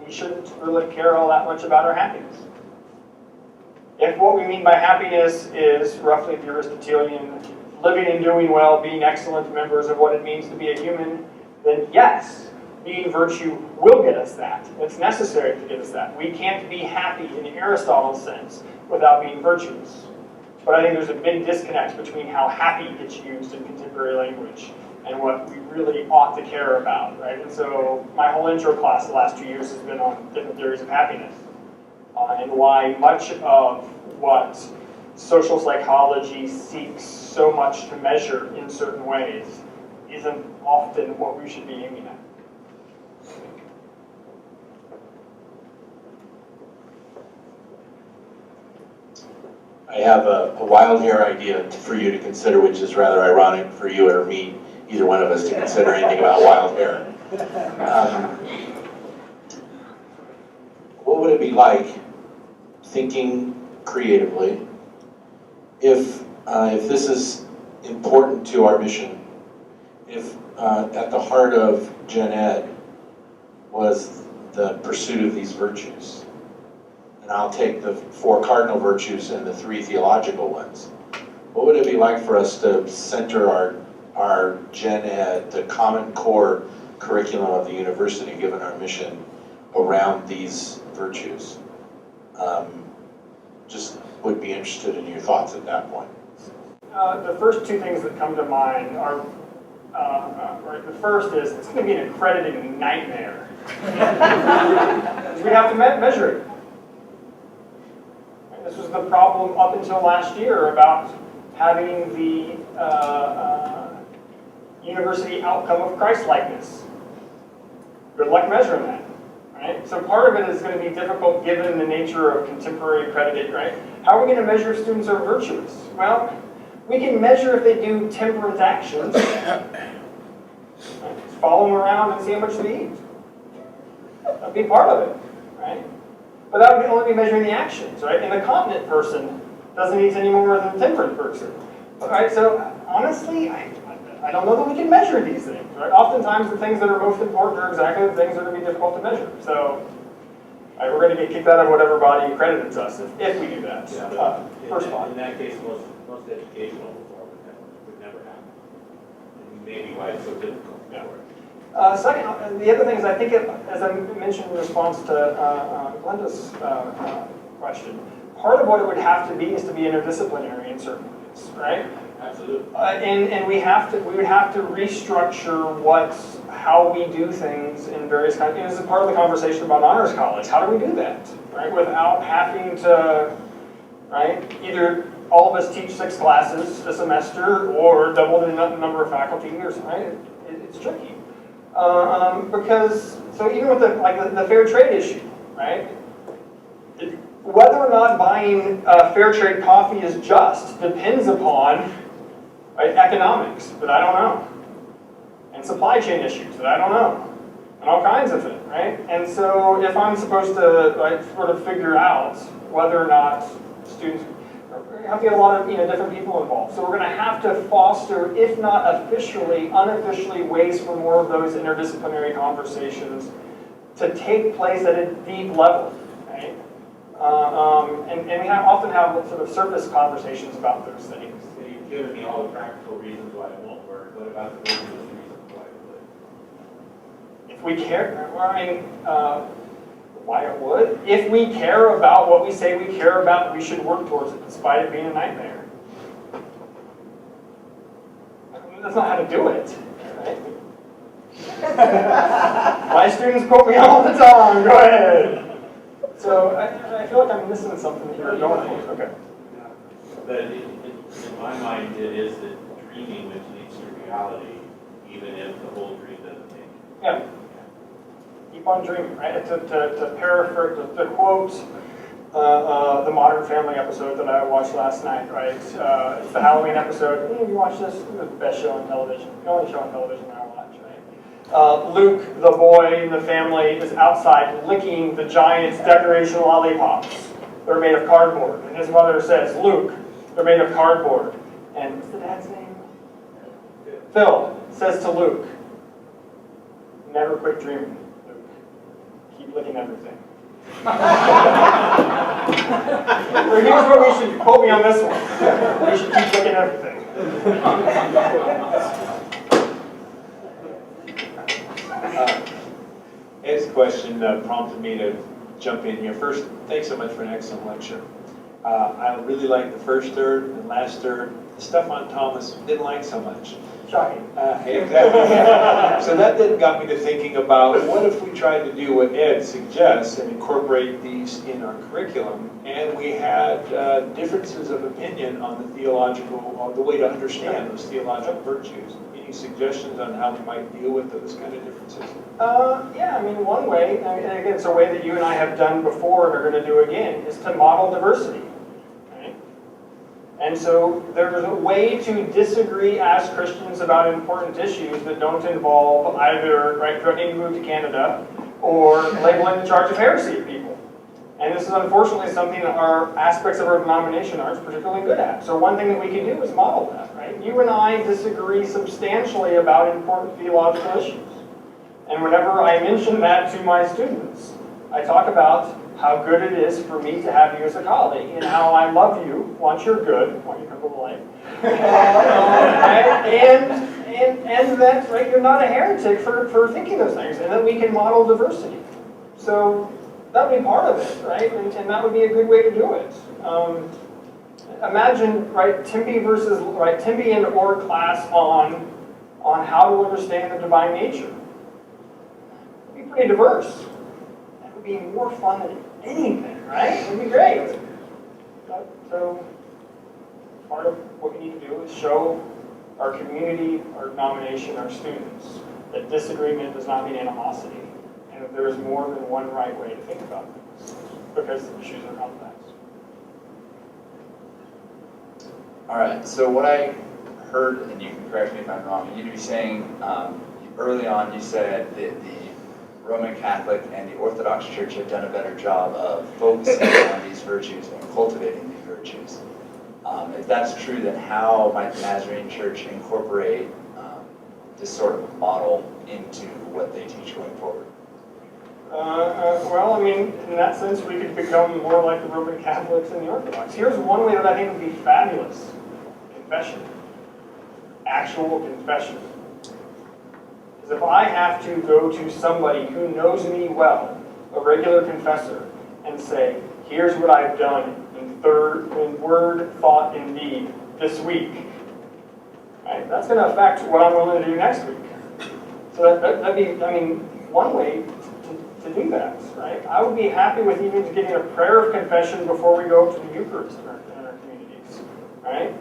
We shouldn't really care all that much about our happiness. If what we mean by happiness is roughly the Aristotelian living and doing well, being excellent members of what it means to be a human, then yes, being virtue will get us that. It's necessary to get us that. We can't be happy in Aristotle's sense without being virtuous. But I think there's a big disconnect between how happy gets used in contemporary language and what we really ought to care about, right? And so my whole intro class the last 2 years has been on different theories of happiness and why much of what social psychology seeks so much to measure in certain ways isn't often what we should be aiming at. I have a wild hair idea for you to consider, which is rather ironic for you or me, either one of us, to consider anything about wild hair. What would it be like, thinking creatively, if this is important to our mission, if at the heart of Gen Ed was the pursuit of these virtues? And I'll take the 4 cardinal virtues and the 3 theological ones. What would it be like for us to center our Gen Ed, the common core curriculum of the university, given our mission, around these virtues? Just would be interested in your thoughts at that point. The first 2 things that come to mind are, the first is, it's going to be an accrediting nightmare. We have to measure it. This was the problem up until last year about having the university outcome of Christ-likeness. Good luck measuring that, right? So part of it is going to be difficult given the nature of contemporary accredited, right? How are we going to measure if students are virtuous? Well, we can measure if they do temperance actions. Just follow them around and see how much they eat. That'd be part of it, right? But that would only be measuring the actions, right? And the continent person doesn't eat any more than the temperate person. Right? So honestly, I don't know that we can measure these things, right? Oftentimes the things that are most important are exactly the things that are going to be difficult to measure. So we're going to get kicked out of whatever body accredits us if we do that. Yeah, First thought. in that case, most educational reform would never happen. And maybe why it's so difficult for it. Second, the other thing is I think, as I mentioned in response to Glenda's question, part of what it would have to be is to be interdisciplinary in certain ways, right? Absolutely. And we would have to restructure how we do things in various kinds. This is part of the conversation about honors college. How do we do that, right? Without having to, right? Either all of us teach 6 classes a semester, or double the number of faculty years, right? It's tricky. Because, so even with the fair trade issue, right? Whether or not buying fair trade coffee is just depends upon, right, economics that I don't know, and supply chain issues that I don't know, and all kinds of things, right? And so if I'm supposed to sort of figure out whether or not students, we have to get a lot of different people involved. So we're going to have to foster, if not officially, unofficially, ways for more of those interdisciplinary conversations to take place at a deep level, right? And we often have sort of surface conversations about those things. So you've given me all the practical reasons why it won't work. What about the religious reasons why it would? If we care, well, I mean, why it would? If we care about what we say we care about, we should work towards it, despite it being a nightmare. That's not how to do it, right? My students quote me all the time. Go ahead. So I feel like I'm missing something that you're going for. Okay. But in my mind, it is the dreaming which leads to reality, even if the whole dream doesn't make it. Yeah. Keep on dreaming, right? To paraphrase, to quote the Modern Family episode that I watched last night, right? It's the Halloween episode. Hey, have you watched this? It's the best show on television. The only show on television I watch, right? Luke, the boy in the family, is outside licking the Giants' decoration lollipops. They're made of cardboard. And his mother says, Luke, they're made of cardboard. And what's the dad's name? Phil says to Luke, never quit dreaming, Luke. Keep licking everything. So here's what we should quote me on this one. We should keep licking everything. Ed's question prompted me to jump in here. First, thanks so much for an excellent lecture. I really liked the first third and last third. The stuff on Thomas didn't like so much. Shocking. Exactly. So that then got me to thinking about what if we tried to do what Ed suggests and incorporate these in our curriculum, and we had differences of opinion on the theological, or the way to understand those theological virtues. Any suggestions on how we might deal with those kind of differences? Yeah, I mean, one way, and again, it's a way that you and I have done before and are going to do again, is to model diversity. And so there's a way to disagree as Christians about important issues that don't involve either threatening to move to Canada or labeling the charge of heresy of people. And this is unfortunately something that our aspects of our denomination aren't particularly good at. So one thing that we can do is model that, right? You and I disagree substantially about important theological issues. And whenever I mention that to my students, I talk about how good it is for me to have you as a colleague, and how I love you, want your good, want your comfortable life, and that you're not a heretic for thinking those things, and that we can model diversity. So that would be part of it, right? And that would be a good way to do it. Imagine, Timpe versus Timpe and or class on how to understand the divine nature. It'd be pretty diverse. Be more fun than anything, right? It would be great. So part of what we need to do is show our community, our denomination, our students that disagreement does not mean animosity, and that there is more than one right way to think about things, because the issues are complex. All right, so what I heard, and you can correct me if I'm wrong, you'd be saying, early on you said that the Roman Catholic and the Orthodox Church have done a better job of focusing on these virtues and cultivating these virtues. If that's true, then how might the Nazarene Church incorporate this sort of model into what they teach going forward? Well, I mean, in that sense, we could become more like the Roman Catholics and the Orthodox. Here's one way that I think would be fabulous. Confession. Actual confession. Because if I have to go to somebody who knows me well, a regular confessor, and say, here's what I've done in word, thought, and deed this week, right? That's going to affect what I'm willing to do next week. So that'd be, I mean, one way to do that, right? I would be happy with even getting a prayer of confession before we go to the Eucharist in our communities, right?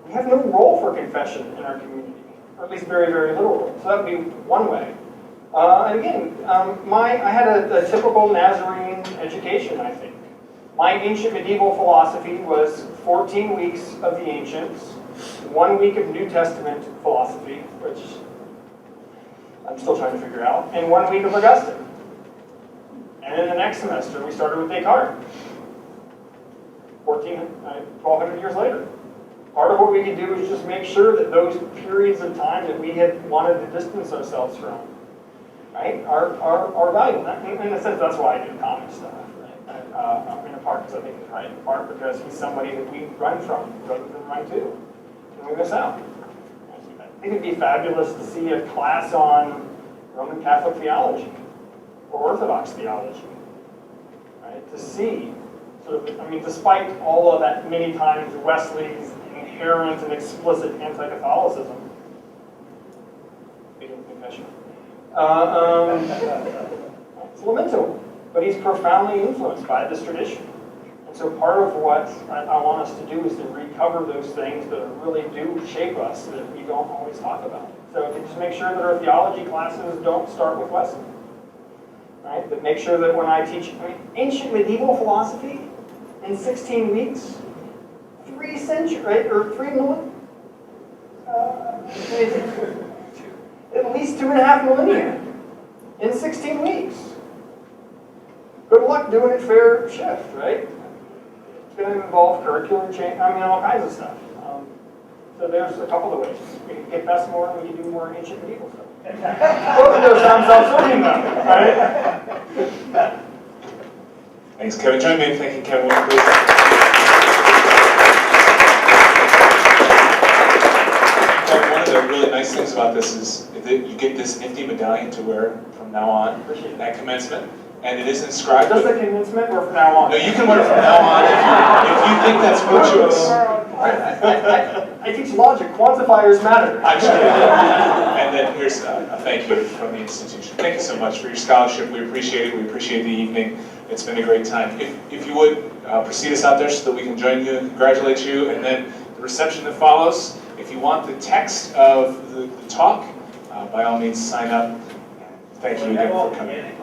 We have no role for confession in our community, or at least very, very little role. So that would be one way. And again, I had a typical Nazarene education, I think. My ancient medieval philosophy was 14 weeks of the ancients, 1 week of New Testament philosophy, which I'm still trying to figure out, and 1 week of Augustine. And then the next semester, we started with Descartes, 1,200 years later. Part of what we could do is just make sure that those periods of time that we had wanted to distance ourselves from, right, are valuable. In a sense, that's why I do comic stuff, right? In a part because I think it's right, in part because he's somebody that we run from rather than run to, and we miss out. I think it'd be fabulous to see a class on Roman Catholic theology or Orthodox theology, right? To see, sort of, I mean, despite all of that many times Wesley's inherent and explicit anti-Catholicism, confession, it's lamentable, but he's profoundly influenced by this tradition. And so part of what I want us to do is to recover those things that really do shape us that we don't always talk about. So to just make sure that our theology classes don't start with Wesley, right? But make sure that when I teach ancient medieval philosophy in 16 weeks, 3 centuries, right, or 3 millennia, at least 2.5 millennia in 16 weeks. Good luck doing it fair shift, right? It's going to involve curriculum change, I mean, all kinds of stuff. So there's a couple of ways. We can get best more and we can do more ancient medieval stuff. Both of those sound self-serving though, right? Thanks, Kevin. Join me in thanking Kevin, please. One of the really nice things about this is that you get this nifty medallion to wear from now on at commencement. And it is inscribed. Does the commencement or from now on? No, you can wear it from now on if you think that's virtuous. I teach logic. Quantifiers matter. I'm sure. And then here's a thank you from the institution. Thank you so much for your scholarship. We appreciate it. We appreciate the evening. It's been a great time. If you would, proceed us out there so that we can join you and congratulate you. And then the reception that follows. If you want the text of the talk, by all means sign up. Thank you again for coming.